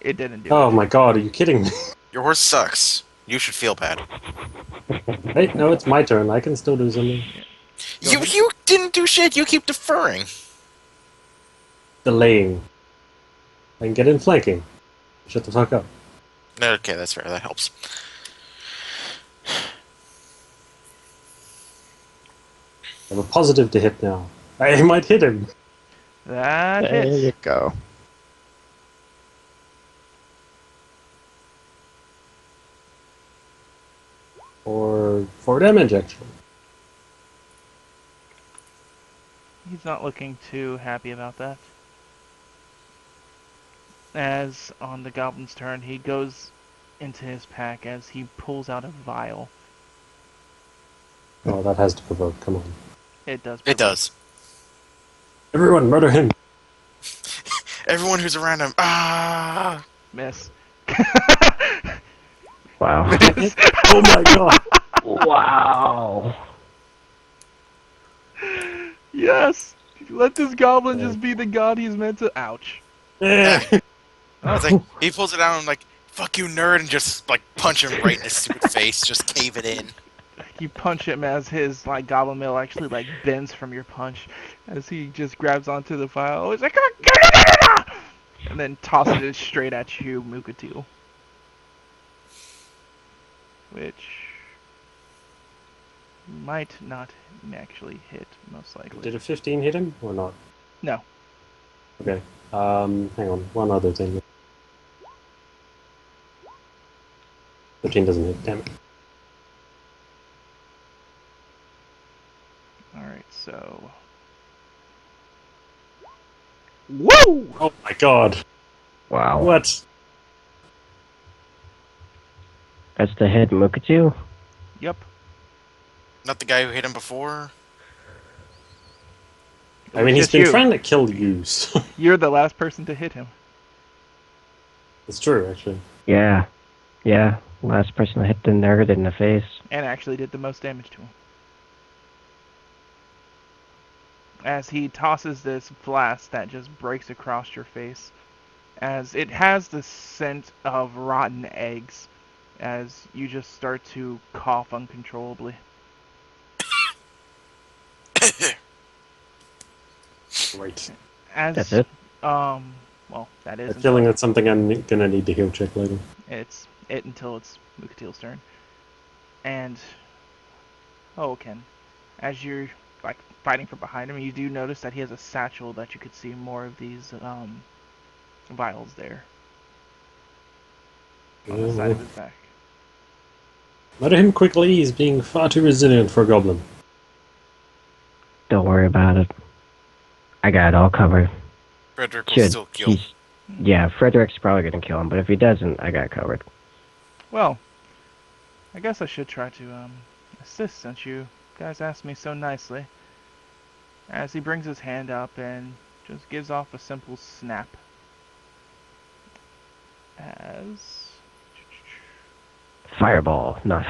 It didn't do Oh it. my god, are you kidding me? Your horse sucks. You should feel bad. Hey, no, it's my turn. I can still do something. You didn't do shit. You keep deferring. Delaying. I can get in flanking. Shut the fuck up. Okay, that's fair. That helps. I have a positive to hit now. I might hit him. That There hits. you go. Or 4 damage, actually. He's not looking too happy about that. As on the goblin's turn, he goes into his pack as he pulls out a vial. Oh, that has to provoke. Come on. It does. It does. Everyone, murder him! Everyone who's around him. Ah! Miss. Wow. Miss. Oh my god! Wow. Yes! Let this goblin just be the god he's meant to. Ouch. Eh. It's like, he pulls it out and like, fuck you, nerd, and just like punch him right in his stupid face. Just cave it in. You punch him as his like goblin mail actually like bends from your punch as he just grabs onto the file. He's like, and then tosses it straight at you, Mukatil. Which might not actually hit, most likely. Did a 15 hit him, or not? No. Okay. Hang on. One other thing. 13 doesn't hit. Damn it. Alright, so. Woo! Oh my god! Wow. What? That's the hit, Mukatu? Yep. Not the guy who hit him before. I mean, he's Just been you. trying to kill you, so... You're the last person to hit him. It's true, actually. Yeah. Yeah. Last person to hit the nerd in the face. And actually did the most damage to him. As he tosses this blast that just breaks across your face. As it has the scent of rotten eggs. As you just start to cough uncontrollably. Great. As, That's it? well, that I is have a feeling that's something I'm gonna need to heal check later. It's it until it's Mukatil's turn. And Ken, as you're like fighting from behind him, you do notice that he has a satchel that you could see more of these vials there on the side of his back. Murder him quickly, he's being far too resilient for a goblin. Don't worry about it. I got it all covered. Frederick will Should. still kill. Yeah, Frederick's probably gonna kill him, but if he doesn't, I got it covered. Well, I guess I should try to assist since you guys asked me so nicely. As he brings his hand up and just gives off a simple snap. As Fireball. Not.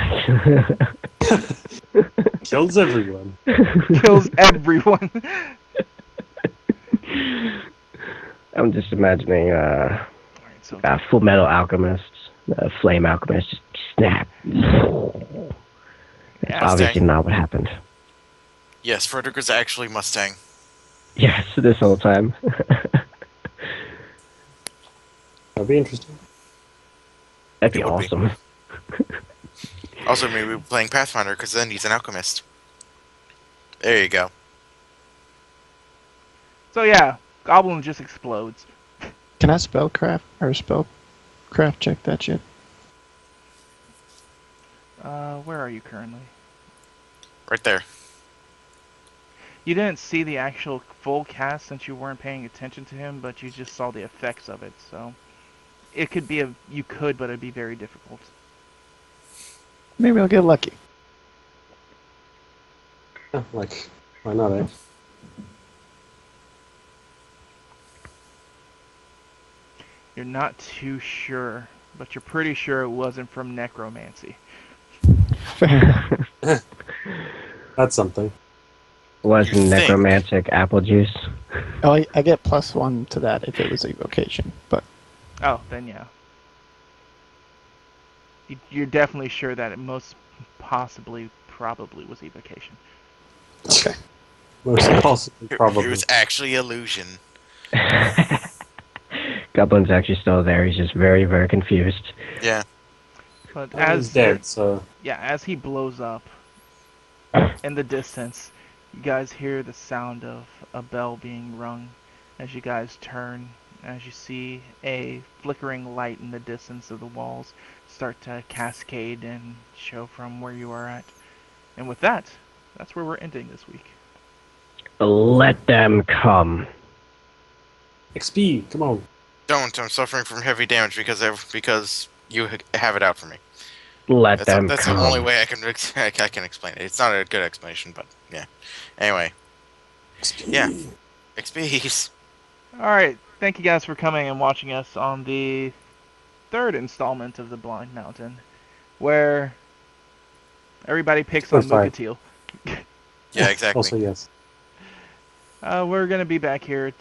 Kills everyone. kills everyone. I'm just imagining Alright, so Full Metal Alchemist, Flame Alchemist, just snap. That's obviously not what happened. Yes, Frederick is actually Mustang. Yes, this whole time. That'd be interesting. That'd be It would be. awesome. Also, maybe we're playing Pathfinder because then he's an alchemist. There you go. So yeah, Goblin just explodes. Can I spellcraft check that shit? Where are you currently? Right there. You didn't see the actual full cast since you weren't paying attention to him, but you just saw the effects of it, so... It could be you could, but it'd be very difficult. Maybe I'll get lucky. Yeah, like, why not, eh? You're not too sure, but you're pretty sure it wasn't from necromancy. That's something. Wasn't You think. necromantic apple juice. Oh, I get +1 to that if it was evocation, but Oh, then yeah. You're definitely sure that it most probably was evocation. Okay. Most possibly, It probably. was actually illusion. Goblin's actually still there. He's just very, very confused. Yeah. But He's as dead, so yeah, as he blows up in the distance, you guys hear the sound of a bell being rung. As you guys turn, as you see a flickering light in the distance of the walls start to cascade and show from where you are at. And with that, that's where we're ending this week. Let them come. XP, come on. Don't. I'm suffering from heavy damage because you have it out for me. Let them That's come. the only way I can explain it. It's not a good explanation, but yeah. Anyway, XP. Yeah. XP's. Alright, thank you guys for coming and watching us on the third installment of the Blind Mountain, where everybody picks on Fine. Mukateel. Yeah, exactly. Also, yes. We're going to be back here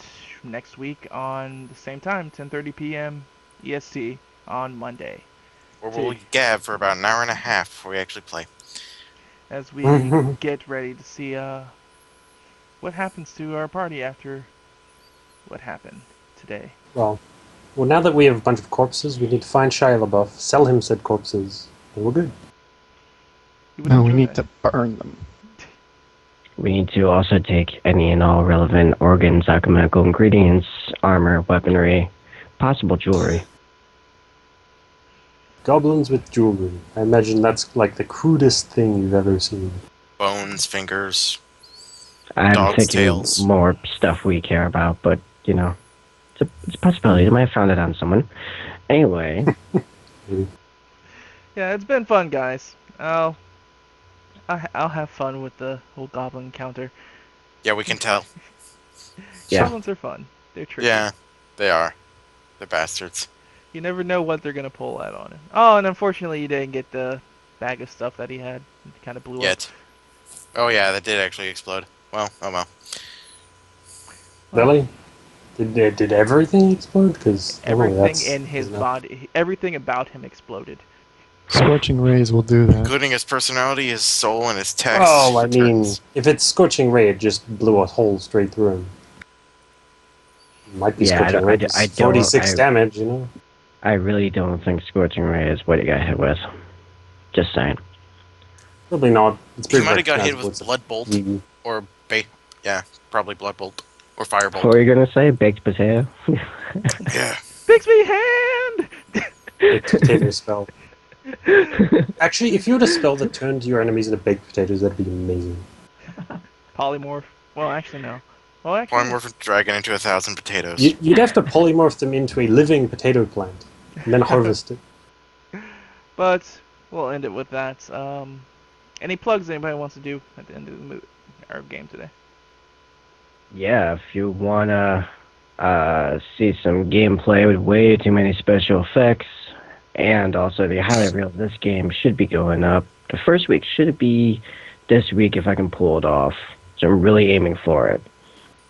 next week on the same time, 10:30 p.m. EST on Monday, Or we'll gab for about an hour and a half before we actually play. as we get ready to see what happens to our party after what happened today. Well, now that we have a bunch of corpses, we need to find Shia LaBeouf, sell him said corpses, and we're good. You would No, we enjoy need that. to burn them. We need to also take any and all relevant organs, alchemical ingredients, armor, weaponry, possible jewelry. Goblins with jewelry. I imagine that's like the crudest thing you've ever seen. Bones, fingers. I'm Dog's thinking tails. more stuff we care about, but, you know, it's a possibility. I might have found it on someone. Anyway, Yeah, it's been fun, guys. I'll have fun with the whole goblin encounter. Yeah, we can tell. Yeah. Goblins are fun. They're tricky. Yeah, they are. They're bastards. You never know what they're gonna pull out on him. Oh, and unfortunately, you didn't get the bag of stuff that he had. It kind of blew up. Yet. Oh yeah, that did actually explode. Well, oh well. Really? Did everything explode? Because Everything in his body, everything about him exploded. Scorching rays will do that. Including his personality, his soul, and his text. Oh, I mean, returns. if it's Scorching Ray, it just blew a hole straight through him. Might be Yeah, Scorching Ray. I don't- 46 damage, you know? I really don't think Scorching Ray is what he got hit with. Just saying. Probably not. It's He pretty might have got hit recognizable. with It's a Blood Bolt BB. or yeah, probably Blood Bolt or Firebolt. What were you gonna say? Baked potato? Yeah. Bixby hand. Baked potato spell. Actually, if you had a spell that turned your enemies into baked potatoes, that'd be amazing. Polymorph. Well, actually no. Well, actually. Polymorph a dragon into 1,000 potatoes. You'd have to polymorph them into a living potato plant, and then harvest it. But we'll end it with that. Any plugs anybody wants to do at the end of our game today? Yeah, if you wanna see some gameplay with way too many special effects, and also the highlight reel of this game should be going up. The first week should be this week if I can pull it off. So I'm really aiming for it.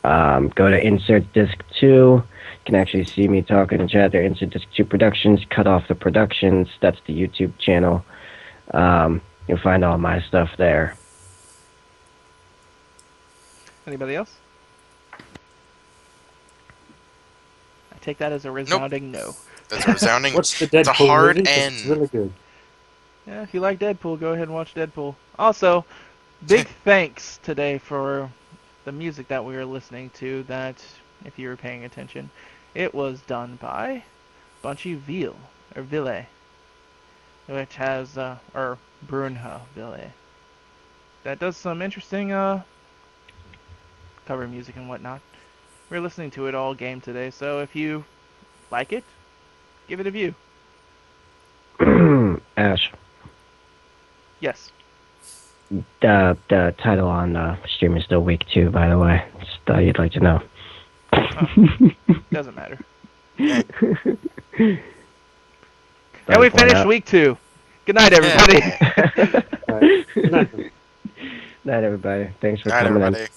Go to Insert Disc 2. You can actually see me talking in chat there. Insert Disc 2 Productions. Cut Off the Productions. That's the YouTube channel. You'll find all my stuff there. Anybody else? I take that as a resounding no. That's a resounding. Watch the It's a Deadpool hard movie, 'cause it's N. really good. Yeah, if you like Deadpool, go ahead and watch Deadpool. Also, big thanks today for the music that we were listening to. That, if you were paying attention, it was done by Bunchy Ville, or Ville, which has, or Brunha Ville. That does some interesting, cover music and whatnot. We're listening to it all game today, so if you like it, give it a view. Ash, Yes. the title on the stream is still week 2, by the way. Just thought you'd like to know. Doesn't matter. Thought And we I'd point finished out. week 2. Good night, everybody. Alright, good night. Night, everybody. Thanks for Night, coming in. everybody.